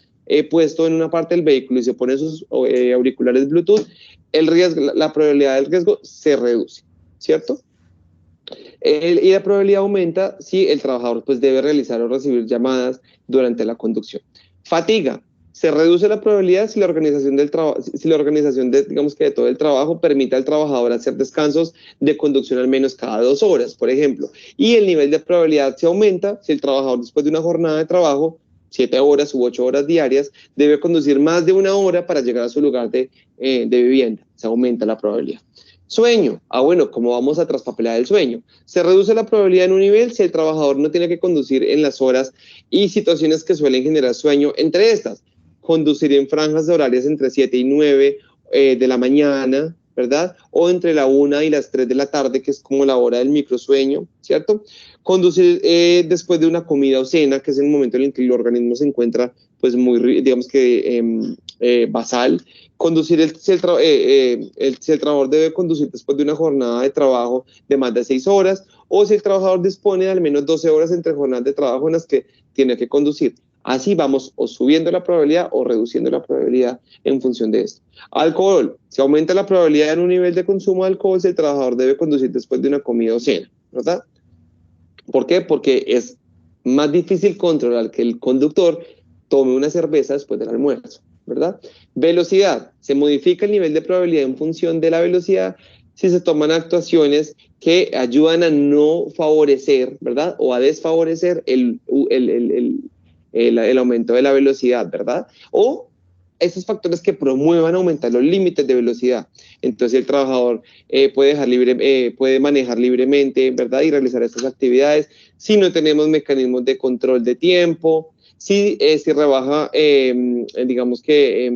puesto en una parte del vehículo y se pone sus auriculares Bluetooth, la probabilidad del riesgo se reduce, ¿cierto? Y la probabilidad aumenta si el trabajador pues debe realizar o recibir llamadas durante la conducción. Fatiga. Se reduce la probabilidad si la organización digamos que de todo el trabajo permite al trabajador hacer descansos de conducción al menos cada 2 horas, por ejemplo. Y el nivel de probabilidad se aumenta si el trabajador, después de una jornada de trabajo, 7 horas u 8 horas diarias, debe conducir más de 1 hora para llegar a su lugar de vivienda. Se aumenta la probabilidad. Sueño. Bueno, ¿cómo vamos a traspapelar el sueño? Se reduce la probabilidad en un nivel si el trabajador no tiene que conducir en las horas y situaciones que suelen generar sueño. Entre estas, conducir en franjas horarias entre 7 y 9 de la mañana, ¿verdad? O entre la 1 y las 3 de la tarde, que es como la hora del microsueño, ¿cierto? Conducir después de una comida o cena, que es el momento en el que el organismo se encuentra, pues, muy, digamos que, basal. Conducir, si el trabajador debe conducir después de una jornada de trabajo de más de 6 horas, o si el trabajador dispone de al menos 12 horas entre jornadas de trabajo en las que tiene que conducir. Así vamos o subiendo la probabilidad o reduciendo la probabilidad en función de esto. Alcohol. Se aumenta la probabilidad en un nivel de consumo de alcohol si el trabajador debe conducir después de una comida o cena, ¿verdad? ¿Por qué? Porque es más difícil controlar que el conductor tome una cerveza después del almuerzo, ¿verdad? Velocidad. Se modifica el nivel de probabilidad en función de la velocidad si se toman actuaciones que ayudan a no favorecer, ¿verdad? O a desfavorecer el aumento de la velocidad, ¿verdad? O esos factores que promuevan aumentar los límites de velocidad. Entonces el trabajador puede manejar libremente, ¿verdad? Y realizar estas actividades. Si no tenemos mecanismos de control de tiempo, si rebaja, digamos que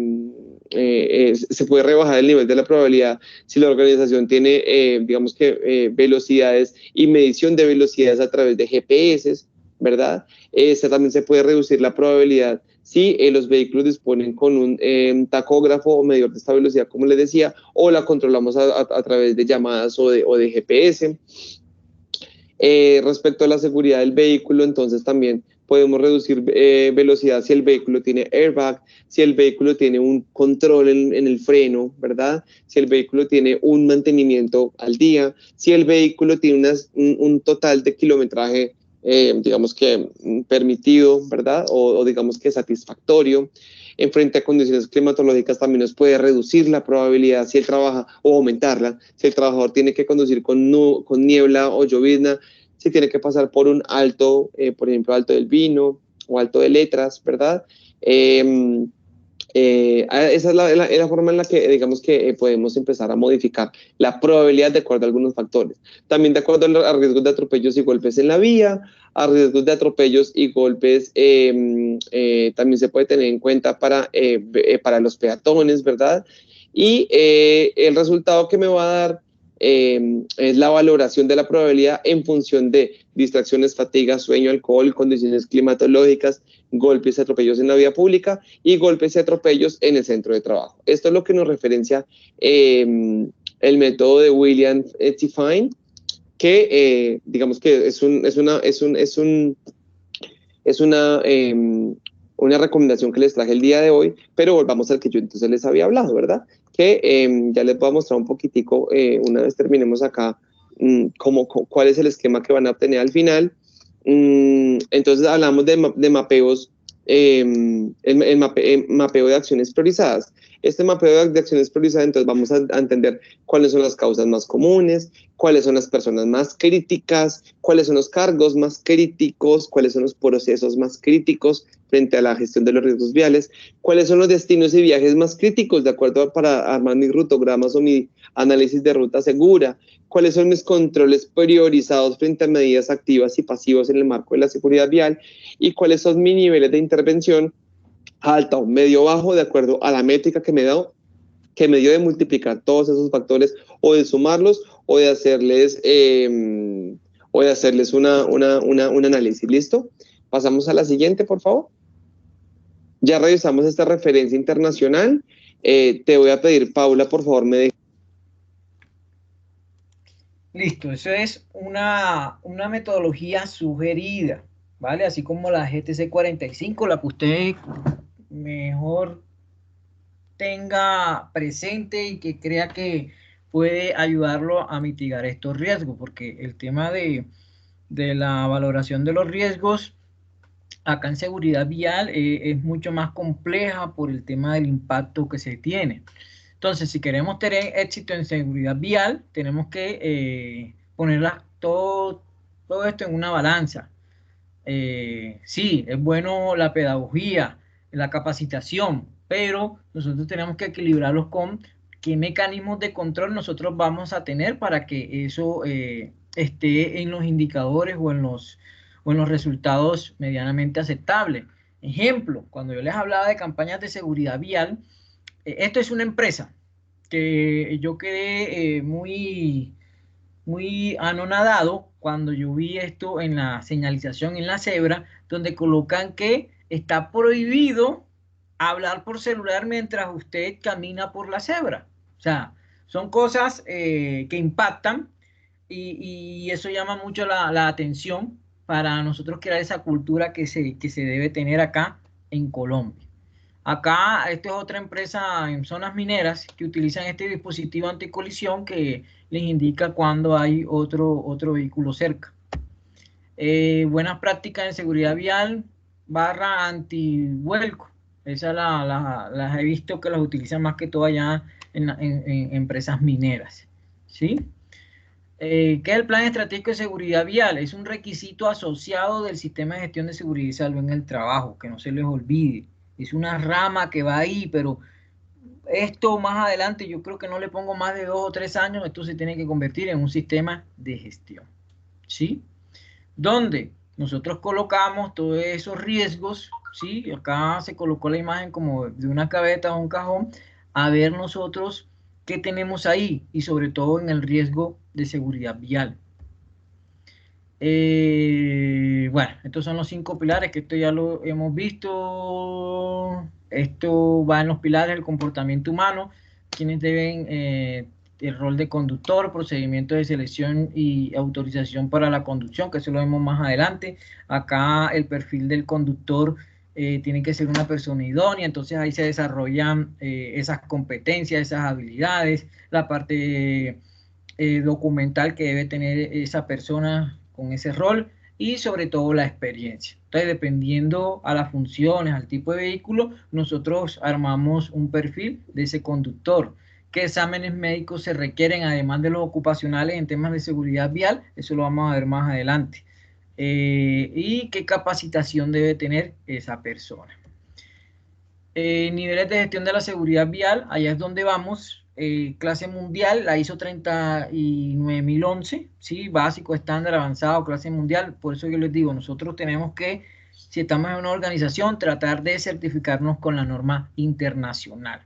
se puede rebajar el nivel de la probabilidad si la organización tiene, digamos que, velocidades y medición de velocidades a través de GPS, ¿verdad? También se puede reducir la probabilidad si los vehículos disponen con un tacógrafo o medidor de esta velocidad, como les decía, o la controlamos a través de llamadas o de GPS. Respecto a la seguridad del vehículo, entonces también podemos reducir velocidad si el vehículo tiene airbag, si el vehículo tiene un control en el freno, ¿verdad? Si el vehículo tiene un mantenimiento al día, si el vehículo tiene un total de kilometraje, digamos que permitido, ¿verdad? O digamos que satisfactorio. En frente a condiciones climatológicas también nos puede reducir la probabilidad si él trabaja o aumentarla, si el trabajador tiene que conducir con niebla o llovizna, si tiene que pasar por un alto, por ejemplo, alto del vino o alto de letras, ¿verdad? Esa es la forma en la que, digamos que podemos empezar a modificar la probabilidad de acuerdo a algunos factores. También de acuerdo a riesgos de atropellos y golpes en la vía, a riesgos de atropellos y golpes también se puede tener en cuenta para los peatones, ¿verdad? Y el resultado que me va a dar es la valoración de la probabilidad en función de distracciones, fatiga, sueño, alcohol, condiciones climatológicas, golpes y atropellos en la vía pública y golpes y atropellos en el centro de trabajo. Esto es lo que nos referencia el método de William T. Fine, que digamos que es una recomendación que les traje el día de hoy, pero volvamos al que yo entonces les había hablado, ¿verdad? Que ya les voy a mostrar un poquitico, una vez terminemos acá, cuál es el esquema que van a obtener al final. Entonces hablamos de mapeos, mapeo de acciones priorizadas. Este mapeo de acciones priorizadas, entonces vamos a entender cuáles son las causas más comunes, cuáles son las personas más críticas, cuáles son los cargos más críticos, cuáles son los procesos más críticos frente a la gestión de los riesgos viales, cuáles son los destinos y viajes más críticos de acuerdo para armar mis rutogramas o mi análisis de ruta segura, cuáles son mis controles priorizados frente a medidas activas y pasivas en el marco de la seguridad vial y cuáles son mis niveles de intervención alto, medio, bajo, de acuerdo a la métrica que me dio de multiplicar todos esos factores o de sumarlos o de hacerles un análisis. ¿Listo? Pasamos a la siguiente, por favor. Ya revisamos esta referencia internacional. Te voy a pedir, Paula, por favor, me dejes. Listo, eso es una metodología sugerida, ¿vale? Así como la GTC 45, la que usted mejor tenga presente y que crea que puede ayudarlo a mitigar estos riesgos, porque el tema de la valoración de los riesgos acá en seguridad vial es mucho más compleja por el tema del impacto que se tiene. Entonces, si queremos tener éxito en seguridad vial, tenemos que ponerlas todo esto en una balanza. Sí, es bueno la pedagogía, la capacitación, pero nosotros tenemos que equilibrarlos con qué mecanismos de control nosotros vamos a tener para que eso esté en los indicadores o en los resultados medianamente aceptables. Ejemplo, cuando yo les hablaba de campañas de seguridad vial, esto es una empresa que yo quedé muy anonadado cuando yo vi esto en la señalización en la cebra, donde colocan que está prohibido hablar por celular mientras usted camina por la cebra. O sea, son cosas que impactan y eso llama mucho la atención para nosotros crear esa cultura que se debe tener acá en Colombia. Acá, esta es otra empresa en zonas mineras que utilizan este dispositivo anticolisión que les indica cuando hay otro vehículo cerca. Buenas prácticas en seguridad vial / antivuelco. Esas las he visto que las utilizan más que todo allá en empresas mineras. ¿Sí? ¿Qué es el Plan Estratégico de Seguridad Vial? Es un requisito asociado del Sistema de Gestión de Seguridad y Salud en el Trabajo, que no se les olvide. Es una rama que va ahí, pero esto más adelante yo creo que no le pongo más de 2 o 3 años, esto se tiene que convertir en un sistema de gestión, ¿sí? Donde nosotros colocamos todos esos riesgos, ¿sí? Acá se colocó la imagen como de una cabeta o un cajón, a ver nosotros qué tenemos ahí y sobre todo en el riesgo de seguridad vial. Bueno, estos son los 5 pilares, que esto ya lo hemos visto. Esto va en los pilares del comportamiento humano, quienes deben el rol de conductor, procedimientos de selección y autorización para la conducción, que eso lo vemos más adelante. Acá el perfil del conductor tiene que ser una persona idónea, entonces ahí se desarrollan esas competencias, esas habilidades, la parte documental que debe tener esa persona con ese rol y sobre todo la experiencia. Entonces, dependiendo a las funciones, al tipo de vehículo, nosotros armamos un perfil de ese conductor. ¿Qué exámenes médicos se requieren además de los ocupacionales en temas de seguridad vial? Eso lo vamos a ver más adelante. Y qué capacitación debe tener esa persona. Niveles de gestión de la seguridad vial, allá es donde vamos. Clase mundial, la ISO 39011, ¿sí? Básico, estándar, avanzado, clase mundial. Por eso yo les digo, nosotros tenemos que, si estamos en una organización, tratar de certificarnos con la norma internacional.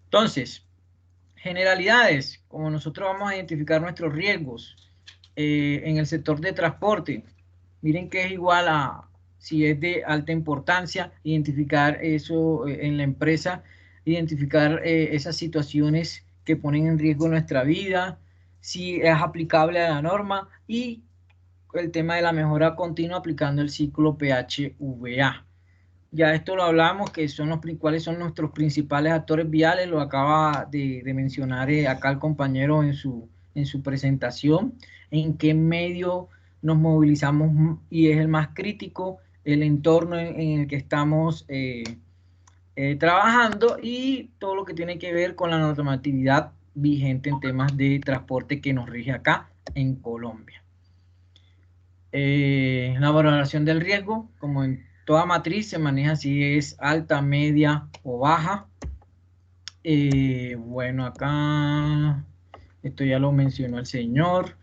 Entonces, generalidades, como nosotros vamos a identificar nuestros riesgos en el sector de transporte. Miren que es igual a, si es de alta importancia, identificar eso en la empresa, identificar esas situaciones que ponen en riesgo nuestra vida, si es aplicable a la norma y el tema de la mejora continua aplicando el ciclo PHVA. Ya esto lo hablamos, que son cuáles son nuestros principales actores viales, lo acaba de mencionar acá el compañero en su presentación, en qué medio nos movilizamos y es el más crítico, el entorno en el que estamos trabajando y todo lo que tiene que ver con la normatividad vigente en temas de transporte que nos rige acá en Colombia. La valoración del riesgo, como en toda matriz, se maneja si es alta, media o baja. Bueno, acá, esto ya lo mencionó el señor.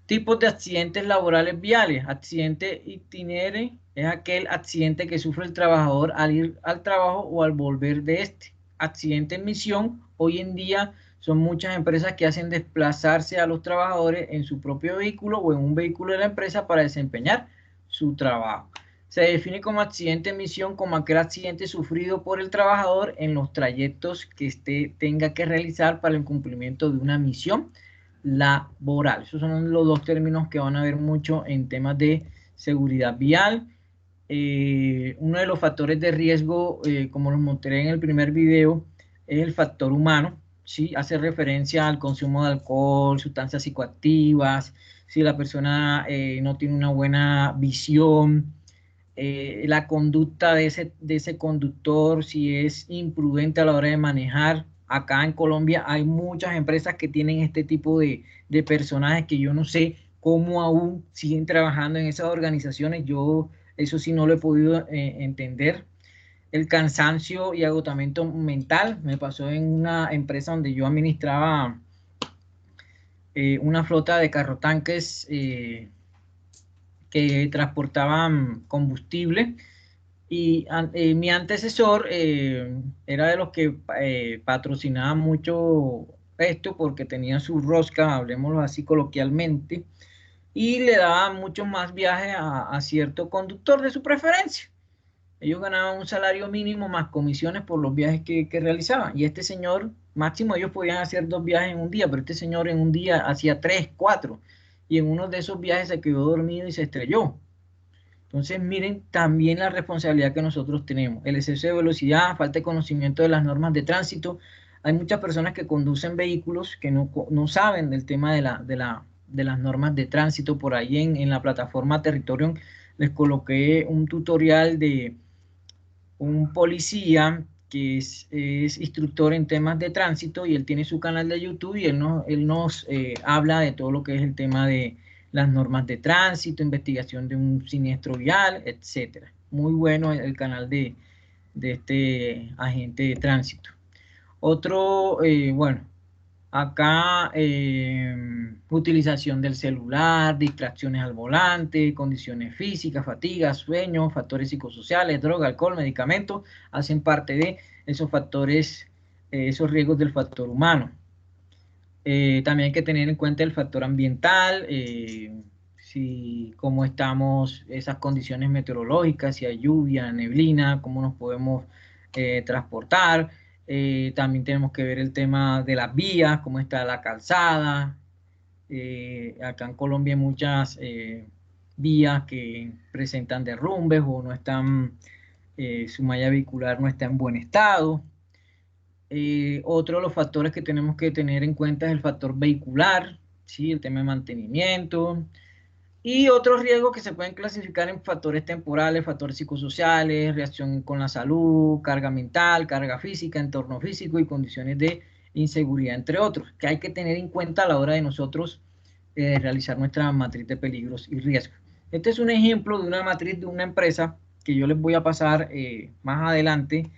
Tipos de accidentes laborales viales. Accidente itinere es aquel accidente que sufre el trabajador al ir al trabajo o al volver de este. Accidente en misión, hoy en día son muchas empresas que hacen desplazarse a los trabajadores en su propio vehículo o en un vehículo de la empresa para desempeñar su trabajo. Se define como accidente en misión como aquel accidente sufrido por el trabajador en los trayectos que tenga que realizar para el cumplimiento de una misión laboral. Esos son los dos términos que van a ver mucho en temas de seguridad vial. Uno de los factores de riesgo, como los mostré en el primer video, es el factor humano, ¿sí? Hace referencia al consumo de alcohol, sustancias psicoactivas, si la persona no tiene una buena visión, la conducta de ese conductor, si es imprudente a la hora de manejar. Acá en Colombia hay muchas empresas que tienen este tipo de personajes que yo no sé cómo aún siguen trabajando en esas organizaciones. Yo eso sí no lo he podido entender. El cansancio y agotamiento mental. Me pasó en una empresa donde yo administraba una flota de carrotanques que transportaban combustible. Y mi antecesor era de los que patrocinaba mucho esto porque tenía su rosca, hablemoslo así coloquialmente, y le daba muchos más viajes a cierto conductor de su preferencia. Ellos ganaban un salario mínimo más comisiones por los viajes que realizaban. Y este señor, máximo ellos podían hacer 2 viajes en un día, pero este señor en un día hacía 3, 4. Y en uno de esos viajes se quedó dormido y se estrelló. Entonces, miren también la responsabilidad que nosotros tenemos. El exceso de velocidad, falta de conocimiento de las normas de tránsito. Hay muchas personas que conducen vehículos que no saben del tema de las normas de tránsito. Por ahí en la plataforma Territorium les coloqué un tutorial de un policía que es instructor en temas de tránsito y él tiene su canal de YouTube y él nos habla de todo lo que es el tema de las normas de tránsito, investigación de un siniestro vial, etcétera. Muy bueno el canal de este agente de tránsito. Otro, bueno, acá utilización del celular, distracciones al volante, condiciones físicas, fatiga, sueño, factores psicosociales, droga, alcohol, medicamentos, hacen parte de esos factores, esos riesgos del factor humano. También hay que tener en cuenta el factor ambiental, cómo estamos, esas condiciones meteorológicas, si hay lluvia, neblina, cómo nos podemos transportar, También tenemos que ver el tema de las vías, cómo está la calzada. Acá en Colombia hay muchas vías que presentan derrumbes o no están, su malla vehicular no está en buen estado. Otro de los factores que tenemos que tener en cuenta es el factor vehicular, ¿sí? El tema de mantenimiento. Y otros riesgos que se pueden clasificar en factores temporales, factores psicosociales, reacción con la salud, carga mental, carga física, entorno físico y condiciones de inseguridad, entre otros, que hay que tener en cuenta a la hora de nosotros realizar nuestra matriz de peligros y riesgos. Este es un ejemplo de una matriz de una empresa que yo les voy a pasar más adelante,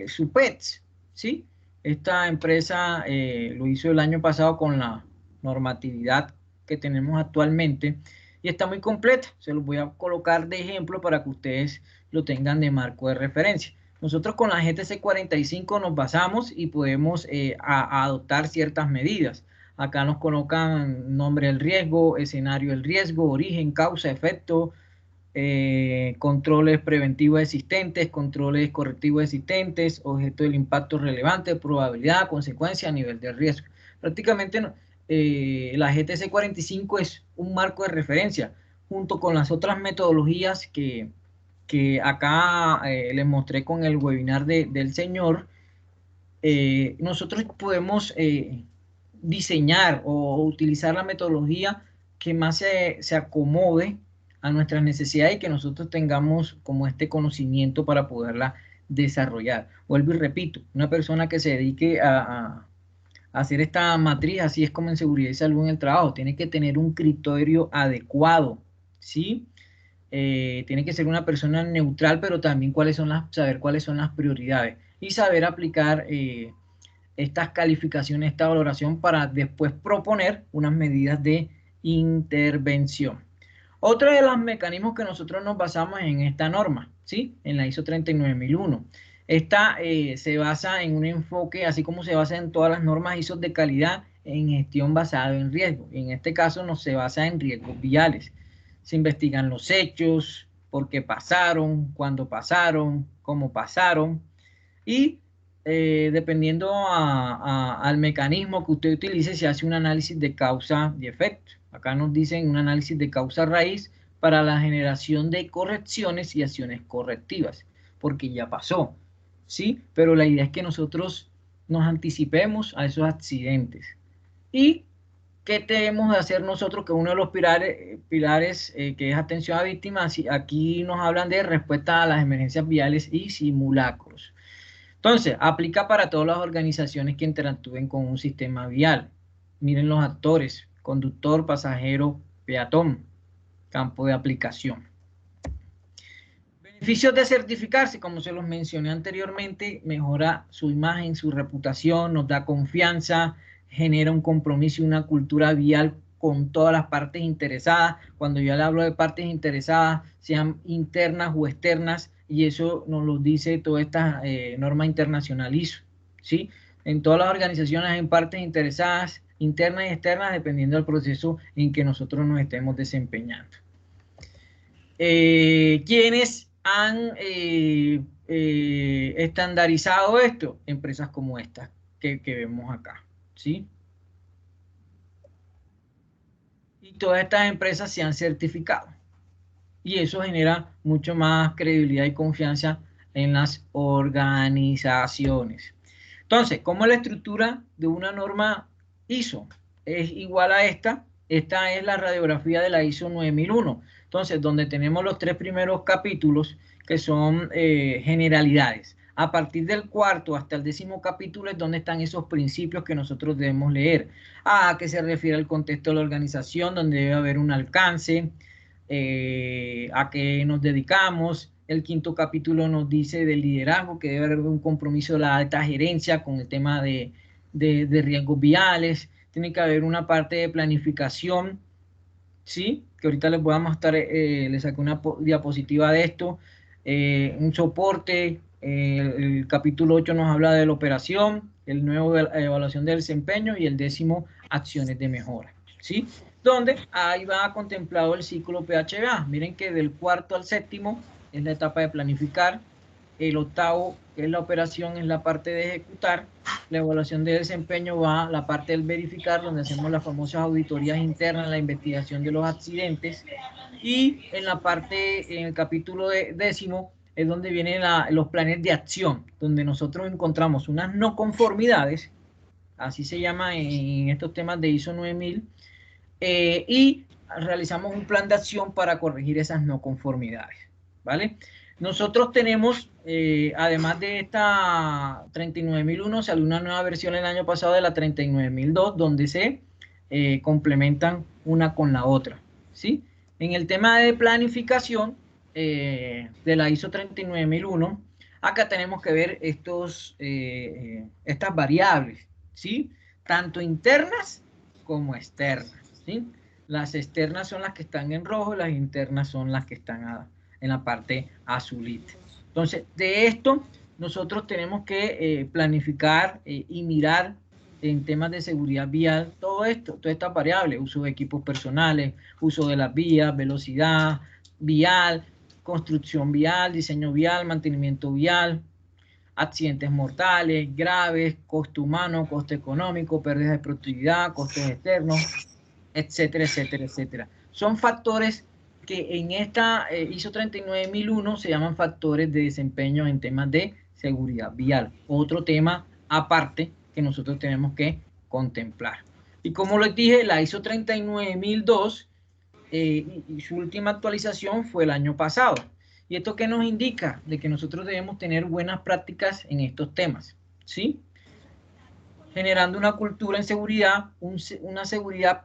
Supets, ¿sí? Esta empresa lo hizo el año pasado con la normatividad que tenemos actualmente y está muy completa. Se los voy a colocar de ejemplo para que ustedes lo tengan de marco de referencia. Nosotros con la GTC 45 nos basamos y podemos adoptar ciertas medidas. Acá nos colocan nombre del riesgo, escenario del riesgo, origen, causa, efecto, controles preventivos existentes, controles correctivos existentes, objeto del impacto relevante, probabilidad, consecuencia, nivel de riesgo. Prácticamente la GTC 45 es un marco de referencia junto con las otras metodologías que acá les mostré con el webinar del señor. Nosotros podemos diseñar o utilizar la metodología que más se acomode a nuestras necesidades y que nosotros tengamos como este conocimiento para poderla desarrollar. Vuelvo y repito, una persona que se dedique a hacer esta matriz, así es como en seguridad y salud en el trabajo, tiene que tener un criterio adecuado, ¿sí? Tiene que ser una persona neutral, pero también saber cuáles son las prioridades y saber aplicar estas calificaciones, esta valoración para después proponer unas medidas de intervención. Otro de los mecanismos que nosotros nos basamos en esta norma, ¿sí? En la ISO 39001. Esta se basa en un enfoque, así como se basa en todas las normas ISO de calidad, en gestión basada en riesgo. En este caso se basa en riesgos viales. Se investigan los hechos, por qué pasaron, cuándo pasaron, cómo pasaron y dependiendo al mecanismo que usted utilice, se hace un análisis de causa y efecto. Acá nos dicen un análisis de causa raíz para la generación de correcciones y acciones correctivas, porque ya pasó, ¿sí? Pero la idea es que nosotros nos anticipemos a esos accidentes. ¿Y qué tenemos de hacer nosotros? Que uno de los pilares que es atención a víctimas, aquí nos hablan de respuesta a las emergencias viales y simulacros. Entonces, aplica para todas las organizaciones que interactúen con un sistema vial. Miren los actores: conductor, pasajero, peatón, campo de aplicación. Beneficios de certificarse, como se los mencioné anteriormente, mejora su imagen, su reputación, nos da confianza, genera un compromiso y una cultura vial con todas las partes interesadas. Cuando yo le hablo de partes interesadas, sean internas o externas, y eso nos lo dice toda esta norma internacional ISO, ¿sí? En todas las organizaciones hay partes interesadas, internas y externas, dependiendo del proceso en que nosotros nos estemos desempeñando. ¿Quiénes han estandarizado esto? Empresas como esta que vemos acá, ¿sí? Y todas estas empresas se han certificado. Y eso genera mucho más credibilidad y confianza en las organizaciones. Entonces, ¿cómo es la estructura de una norma ISO? Es igual a esta. Esta es la radiografía de la ISO 9001. Entonces, donde tenemos los 3 primeros capítulos, que son generalidades. A partir del 4º hasta el 10º capítulo es donde están esos principios que nosotros debemos leer. A qué se refiere al contexto de la organización, donde debe haber un alcance, a qué nos dedicamos. El 5º capítulo nos dice del liderazgo, que debe haber un compromiso de la alta gerencia con el tema de riesgos viales. Tiene que haber una parte de planificación, ¿sí? Que ahorita les voy a mostrar, les saqué una diapositiva de esto. Un soporte. El capítulo 8 nos habla de la operación, el 9 de evaluación del desempeño y el 10º acciones de mejora, ¿sí? Donde ahí va contemplado el ciclo PHBA. Miren que del 4º al 7º es la etapa de planificar, el octavo, que es la operación, es la parte de ejecutar. La evaluación de desempeño va a la parte del verificar, donde hacemos las famosas auditorías internas, la investigación de los accidentes. Y en la parte, en el capítulo décimo, es donde vienen los planes de acción, donde nosotros encontramos unas no conformidades, así se llama en estos temas de ISO 9000, y realizamos un plan de acción para corregir esas no conformidades, ¿vale? Nosotros tenemos, además de esta 39001, salió una nueva versión el año pasado de la 39002, donde se complementan una con la otra, ¿sí? En el tema de planificación de la ISO 39001, acá tenemos que ver estas variables, ¿sí? Tanto internas como externas, ¿sí? Las externas son las que están en rojo, las internas son las que están en la parte azulita. Entonces, de esto nosotros tenemos que planificar y mirar en temas de seguridad vial todo esto, todas estas variables, uso de equipos personales, uso de las vías, velocidad vial, construcción vial, diseño vial, mantenimiento vial, accidentes mortales, graves, costo humano, costo económico, pérdidas de productividad, costos externos, etcétera, etcétera, etcétera. Son factores que en esta ISO 39001 se llaman factores de desempeño en temas de seguridad vial. Otro tema aparte que nosotros tenemos que contemplar. Y como les dije, la ISO 39002 y su última actualización fue el año pasado. ¿Y esto qué nos indica? De que nosotros debemos tener buenas prácticas en estos temas, ¿sí? Generando una cultura en seguridad, una seguridad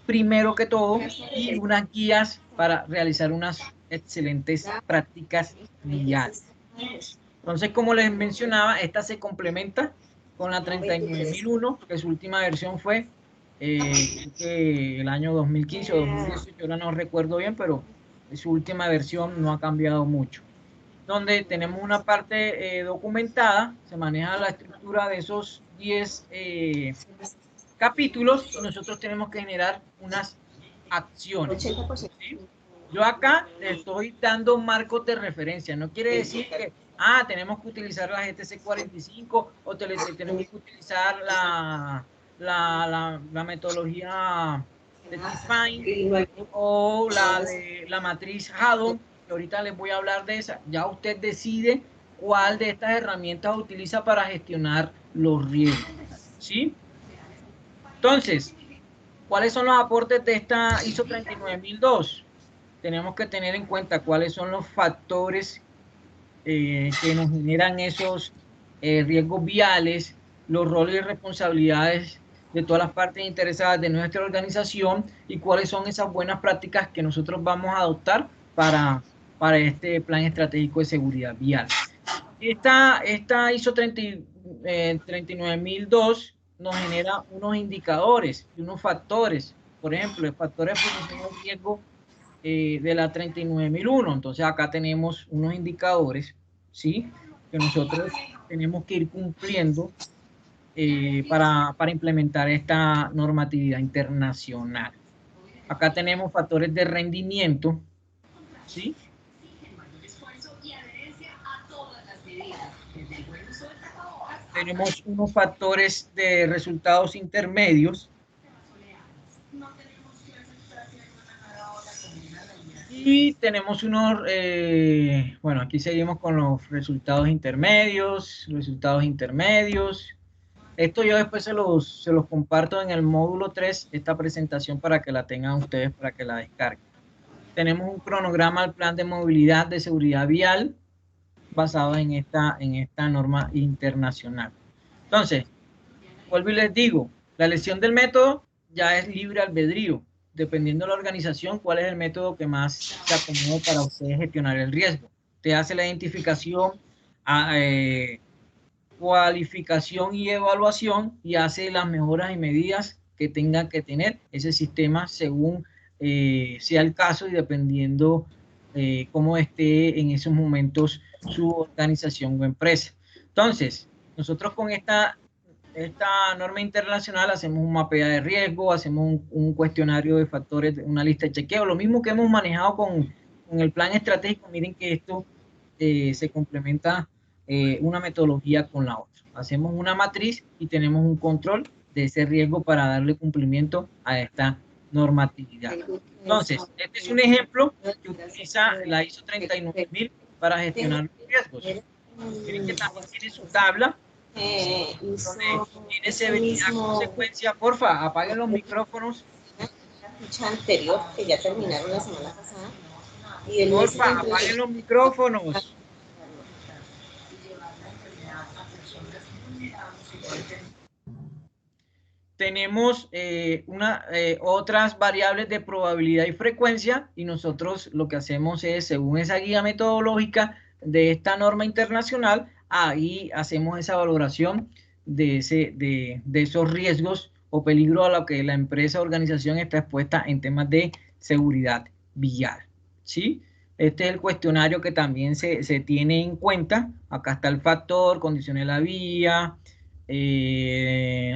primero que todo, y unas guías para realizar unas excelentes prácticas viales. Entonces, como les mencionaba, esta se complementa con la 39001, que su última versión fue el año 2015 o 2018, ahora no recuerdo bien, pero su última versión no ha cambiado mucho. Donde tenemos una parte documentada, se maneja la estructura de esos 10 capítulos, y nosotros tenemos que generar unas acciones, ¿sí? Yo acá le estoy dando marcos de referencia, no quiere decir que tenemos que utilizar la GTC 45 o tenemos que utilizar la metodología de Define o la matriz Hadoop, que ahorita les voy a hablar de esa. Ya usted decide cuál de estas herramientas utiliza para gestionar los riesgos, ¿sí? Entonces, ¿cuáles son los aportes de esta ISO 39002? Tenemos que tener en cuenta cuáles son los factores que nos generan esos riesgos viales, los roles y responsabilidades de todas las partes interesadas de nuestra organización y cuáles son esas buenas prácticas que nosotros vamos a adoptar para este plan estratégico de seguridad vial. Esta ISO 39002 nos genera unos indicadores y unos factores, por ejemplo, el factor de exposición al riesgo de la 39001. Entonces acá tenemos unos indicadores, ¿sí?, que nosotros tenemos que ir cumpliendo para implementar esta normatividad internacional. Acá tenemos factores de rendimiento, ¿sí? Tenemos unos factores de resultados intermedios. Y tenemos unos, bueno, aquí seguimos con los resultados intermedios. Esto yo después se los comparto en el módulo 3, esta presentación, para que la tengan ustedes, para que la descarguen. Tenemos un cronograma al plan de movilidad de seguridad vial basado en esta norma internacional. Entonces, vuelvo y les digo, la elección del método ya es libre albedrío, dependiendo de la organización, cuál es el método que más se acomode para ustedes gestionar el riesgo. Usted hace la identificación, cualificación y evaluación, y hace las mejoras y medidas que tenga que tener ese sistema según sea el caso y dependiendo cómo esté en esos momentos su organización o empresa. Entonces, nosotros con esta norma internacional hacemos un mapeo de riesgo, hacemos un cuestionario de factores, una lista de chequeo, lo mismo que hemos manejado con el plan estratégico. Miren que esto se complementa una metodología con la otra. Hacemos una matriz y tenemos un control de ese riesgo para darle cumplimiento a esta normatividad. Entonces, este es un ejemplo que utiliza la ISO 39000 para gestionar los riesgos. Miren que también tiene su tabla, donde tiene severidad, consecuencia. Porfa, apaguen los micrófonos. La ficha anterior, que ya terminaron la semana pasada. Y porfa, apaguen los micrófonos. Tenemos otras variables de probabilidad y frecuencia, y nosotros lo que hacemos es, según esa guía metodológica de esta norma internacional, ahí hacemos esa valoración de esos riesgos o peligro a lo que la empresa o organización está expuesta en temas de seguridad vial, ¿sí? Este es el cuestionario que también se tiene en cuenta. Acá está el factor, condiciones de la vía,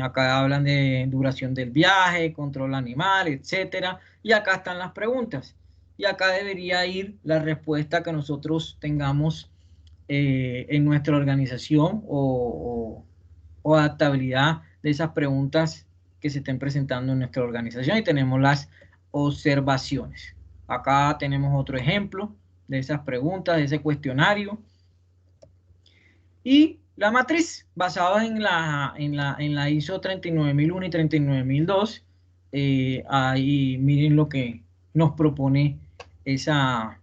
acá hablan de duración del viaje, control animal, etcétera, y acá están las preguntas, y acá debería ir la respuesta que nosotros tengamos en nuestra organización o adaptabilidad de esas preguntas que se estén presentando en nuestra organización, y tenemos las observaciones. Acá tenemos otro ejemplo de esas preguntas, de ese cuestionario, y la matriz basada en la ISO 39001 y 39002. Ahí miren lo que nos propone esa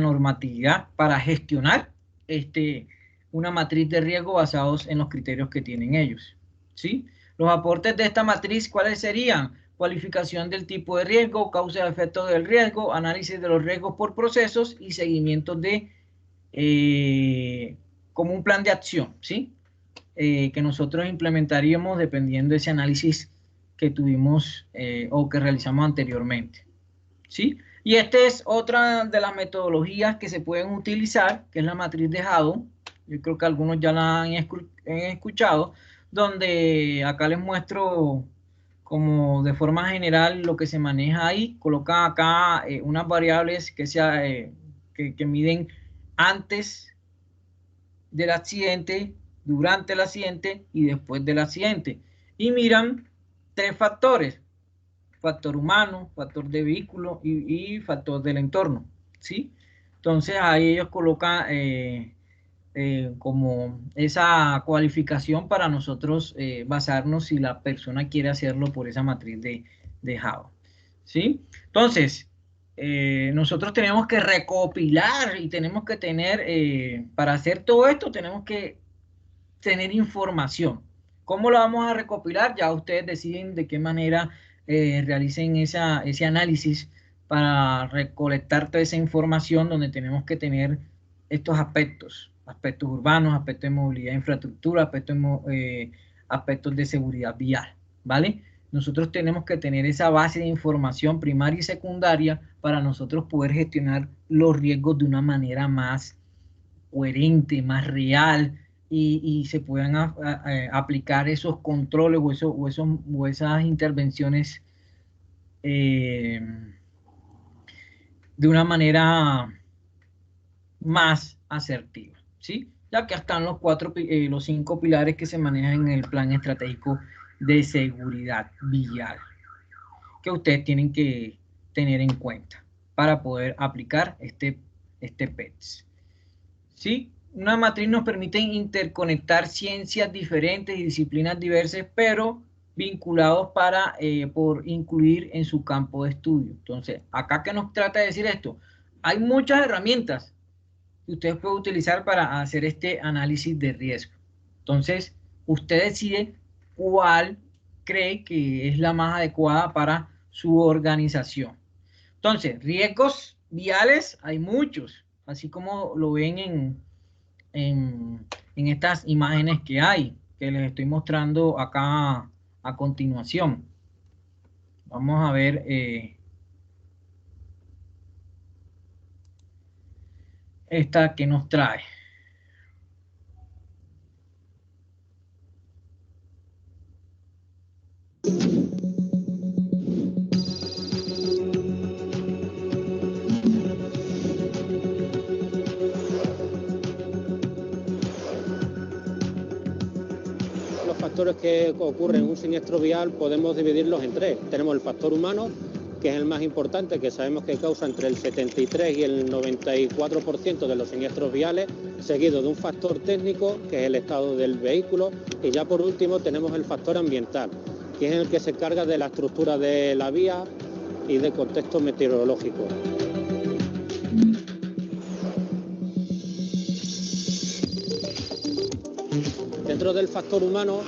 normatividad para gestionar una matriz de riesgo basados en los criterios que tienen ellos, ¿sí? Los aportes de esta matriz, ¿cuáles serían? Cualificación del tipo de riesgo, causa y efecto del riesgo, análisis de los riesgos por procesos y seguimiento de como un plan de acción, ¿sí? Que nosotros implementaríamos dependiendo de ese análisis que tuvimos o que realizamos anteriormente, ¿sí? Y esta es otra de las metodologías que se pueden utilizar, que es la matriz de Haddock. Yo creo que algunos ya la han escuchado, donde acá les muestro como de forma general lo que se maneja ahí. Colocan acá unas variables que miden antes del accidente, durante el accidente y después del accidente. Y miran 3 factores: factor humano, factor de vehículo y factor del entorno, ¿sí? Entonces ahí ellos colocan como esa cualificación para nosotros basarnos si la persona quiere hacerlo por esa matriz de Haddock, ¿sí? Entonces, nosotros tenemos que recopilar y tenemos que tener, para hacer todo esto, tenemos que tener información. ¿Cómo lo vamos a recopilar? Ya ustedes deciden de qué manera realicen ese análisis para recolectar toda esa información, donde tenemos que tener estos aspectos urbanos, aspectos de movilidad e infraestructura, aspectos de seguridad vial, ¿vale? Nosotros tenemos que tener esa base de información primaria y secundaria para nosotros poder gestionar los riesgos de una manera más coherente, más real, y se puedan aplicar esos controles o esas intervenciones de una manera más asertiva, ¿sí? Ya que están los 5 pilares que se manejan en el plan estratégico de seguridad vial, que ustedes tienen que tener en cuenta para poder aplicar este PETS, ¿sí? Una matriz nos permite interconectar ciencias diferentes y disciplinas diversas, pero vinculados por incluir en su campo de estudio. Entonces, acá que nos trata de decir esto, hay muchas herramientas que ustedes pueden utilizar para hacer este análisis de riesgo. Entonces, usted decide cuál cree que es la más adecuada para su organización. Entonces, riesgos viales hay muchos, así como lo ven en estas imágenes que les estoy mostrando acá a continuación. Vamos a ver esta que nos trae. factores que ocurren en un siniestro vial podemos dividirlos en tres. Tenemos el factor humano, que es el más importante, que sabemos que causa entre el 73 y el 94% de los siniestros viales, seguido de un factor técnico, que es el estado del vehículo, y ya por último tenemos el factor ambiental, que es el que se encarga de la estructura de la vía y del contexto meteorológico. Dentro del factor humano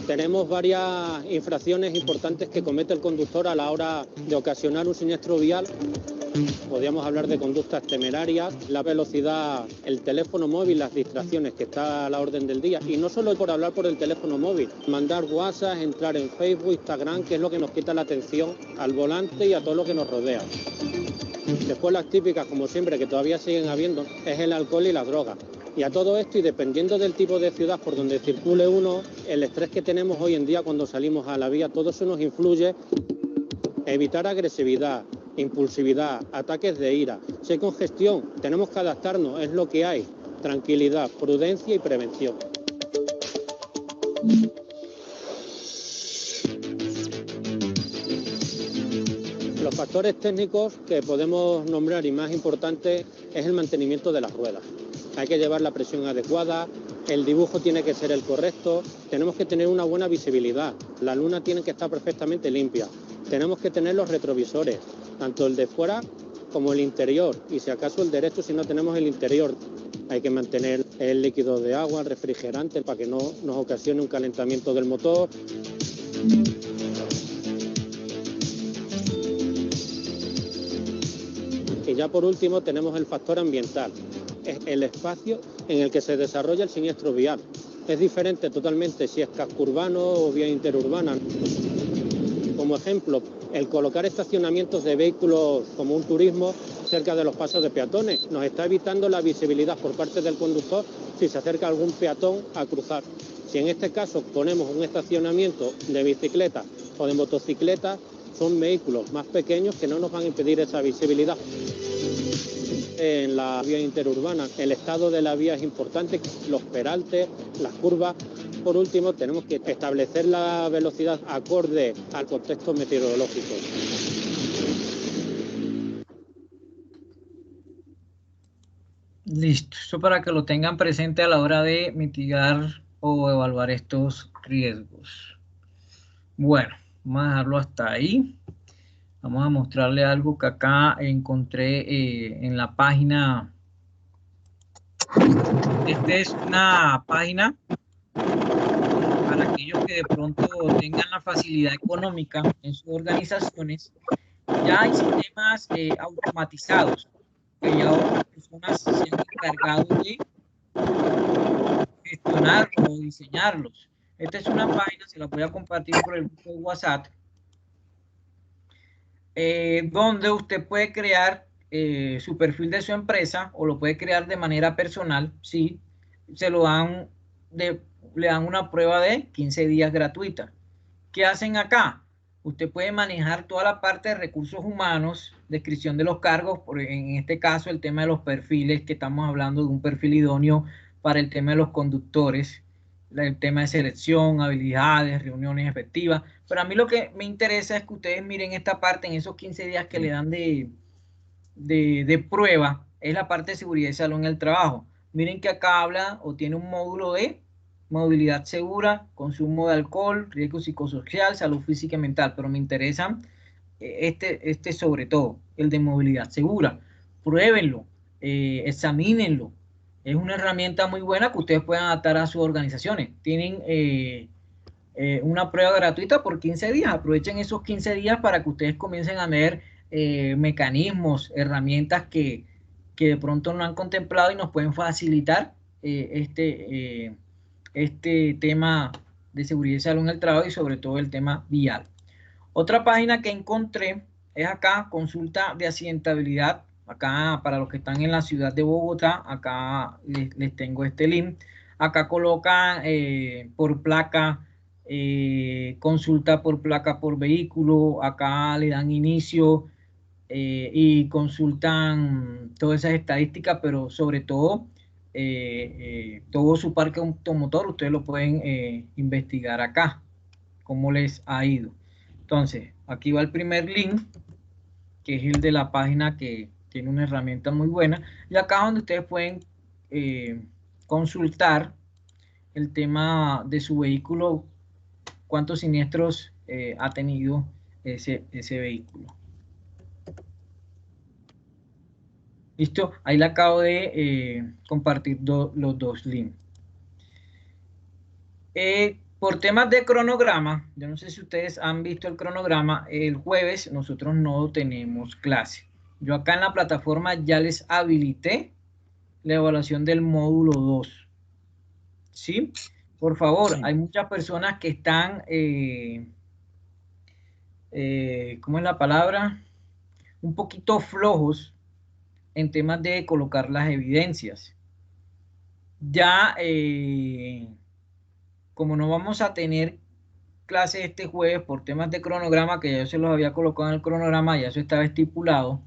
tenemos varias infracciones importantes que comete el conductor a la hora de ocasionar un siniestro vial. Podríamos hablar de conductas temerarias, la velocidad, el teléfono móvil, las distracciones, que está a la orden del día. Y no solo por hablar por el teléfono móvil, mandar WhatsApp, entrar en Facebook, Instagram, que es lo que nos quita la atención al volante y a todo lo que nos rodea. Después las típicas, como siempre, que todavía siguen habiendo, es el alcohol y las drogas. Y a todo esto, y dependiendo del tipo de ciudad por donde circule uno, el estrés que tenemos hoy en día cuando salimos a la vía, todo eso nos influye. Evitar agresividad, impulsividad, ataques de ira. Si hay congestión, tenemos que adaptarnos, es lo que hay. Tranquilidad, prudencia y prevención. Los factores técnicos que podemos nombrar y más importante es el mantenimiento de las ruedas. Hay que llevar la presión adecuada, el dibujo tiene que ser el correcto, tenemos que tener una buena visibilidad, la luna tiene que estar perfectamente limpia, tenemos que tener los retrovisores, tanto el de fuera como el interior, y si acaso el derecho si no tenemos el interior. Hay que mantener el líquido de agua, el refrigerante, para que no nos ocasione un calentamiento del motor. Y ya por último tenemos el factor ambiental. Es el espacio en el que se desarrolla el siniestro vial. Es diferente totalmente si es casco urbano o vía interurbana. Como ejemplo, el colocar estacionamientos de vehículos como un turismo cerca de los pasos de peatones nos está evitando la visibilidad por parte del conductor si se acerca algún peatón a cruzar. Si en este caso ponemos un estacionamiento de bicicletas o de motocicletas, son vehículos más pequeños que no nos van a impedir esa visibilidad. En la vía interurbana, el estado de la vía es importante, los peraltes, las curvas. Por último, tenemos que establecer la velocidad acorde al contexto meteorológico. Listo, eso para que lo tengan presente a la hora de mitigar o evaluar estos riesgos. Bueno, vamos a dejarlo hasta ahí. Vamos a mostrarle algo que acá encontré en la página. Esta es una página para aquellos que de pronto tengan la facilidad económica en sus organizaciones. Ya hay sistemas automatizados que ya otras personas se han encargado de gestionarlos o diseñarlos. Esta es una página, se la voy a compartir por el grupo de WhatsApp, donde usted puede crear su perfil de su empresa o lo puede crear de manera personal. Sí, se lo dan le dan una prueba de 15 días gratuita. ¿Qué hacen acá? Usted puede manejar toda la parte de recursos humanos, descripción de los cargos, en este caso el tema de los perfiles, que estamos hablando de un perfil idóneo para el tema de los conductores, el tema de selección, habilidades, reuniones efectivas. Pero a mí lo que me interesa es que ustedes miren esta parte en esos 15 días que le dan de prueba, es la parte de seguridad y salud en el trabajo. Miren que acá habla o tiene un módulo de movilidad segura, consumo de alcohol, riesgo psicosocial, salud física y mental, pero me interesa este sobre todo, el de movilidad segura. Pruébenlo, examínenlo. Es una herramienta muy buena que ustedes puedan adaptar a sus organizaciones. Tienen una prueba gratuita por 15 días. Aprovechen esos 15 días para que ustedes comiencen a ver mecanismos, herramientas que de pronto no han contemplado y nos pueden facilitar este tema de seguridad y salud en el trabajo y sobre todo el tema vial. Otra página que encontré es acá, consulta de accidentabilidad. Acá para los que están en la ciudad de Bogotá, acá les tengo este link. Acá colocan por placa, consulta por placa por vehículo. Acá le dan inicio y consultan todas esas estadísticas, pero sobre todo todo su parque automotor, ustedes lo pueden investigar acá, cómo les ha ido. Entonces, aquí va el primer link, que es el de la página que tiene una herramienta muy buena, y acá donde ustedes pueden consultar el tema de su vehículo, cuántos siniestros ha tenido ese vehículo. Listo, ahí le acabo de compartir los dos links. Por temas de cronograma, yo no sé si ustedes han visto el cronograma, el jueves nosotros no tenemos clase. Yo acá en la plataforma ya les habilité la evaluación del módulo 2. ¿Sí? Por favor, hay muchas personas que están, ¿cómo es la palabra? Un poquito flojos en temas de colocar las evidencias. Ya, como no vamos a tener clase este jueves por temas de cronograma, que ya yo se los había colocado en el cronograma, ya eso estaba estipulado,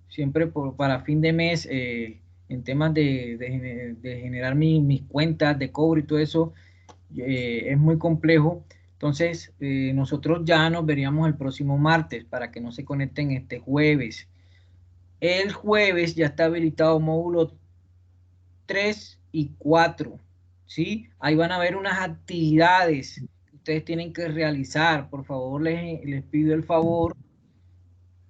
siempre para fin de mes, en temas de generar mis cuentas de cobro y todo eso, es muy complejo. Entonces, nosotros ya nos veríamos el próximo martes para que no se conecten este jueves. El jueves ya está habilitado módulo 3 y 4, ¿sí? Ahí van a ver unas actividades que ustedes tienen que realizar. Por favor, les pido el favor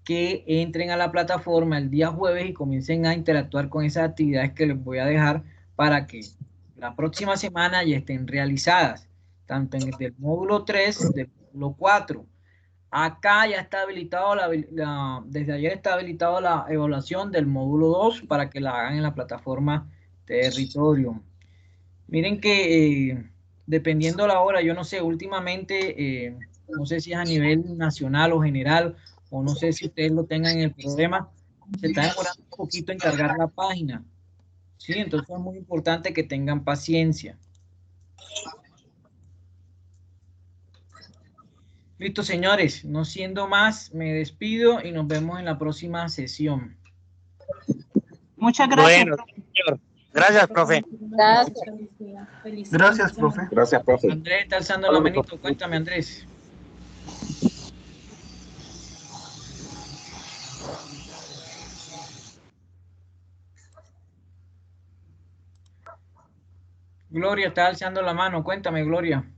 que entren a la plataforma el día jueves y comiencen a interactuar con esas actividades que les voy a dejar para que la próxima semana ya estén realizadas, tanto en el módulo 3, del módulo 4. Acá ya está habilitado, desde ayer está habilitado la evaluación del módulo 2 para que la hagan en la plataforma Territorio. Miren que dependiendo la hora, yo no sé, últimamente, no sé si es a nivel nacional o general, o no sé si ustedes lo tengan en el problema, se está demorando un poquito en cargar la página. Sí, entonces es muy importante que tengan paciencia. Listo, señores, no siendo más, me despido y nos vemos en la próxima sesión. Muchas gracias. Bueno, señor. Gracias, profe. Gracias, profe. Gracias, profe. Andrés está alzando la manito. Cuéntame, Andrés. Gloria está alzando la mano. Cuéntame, Gloria.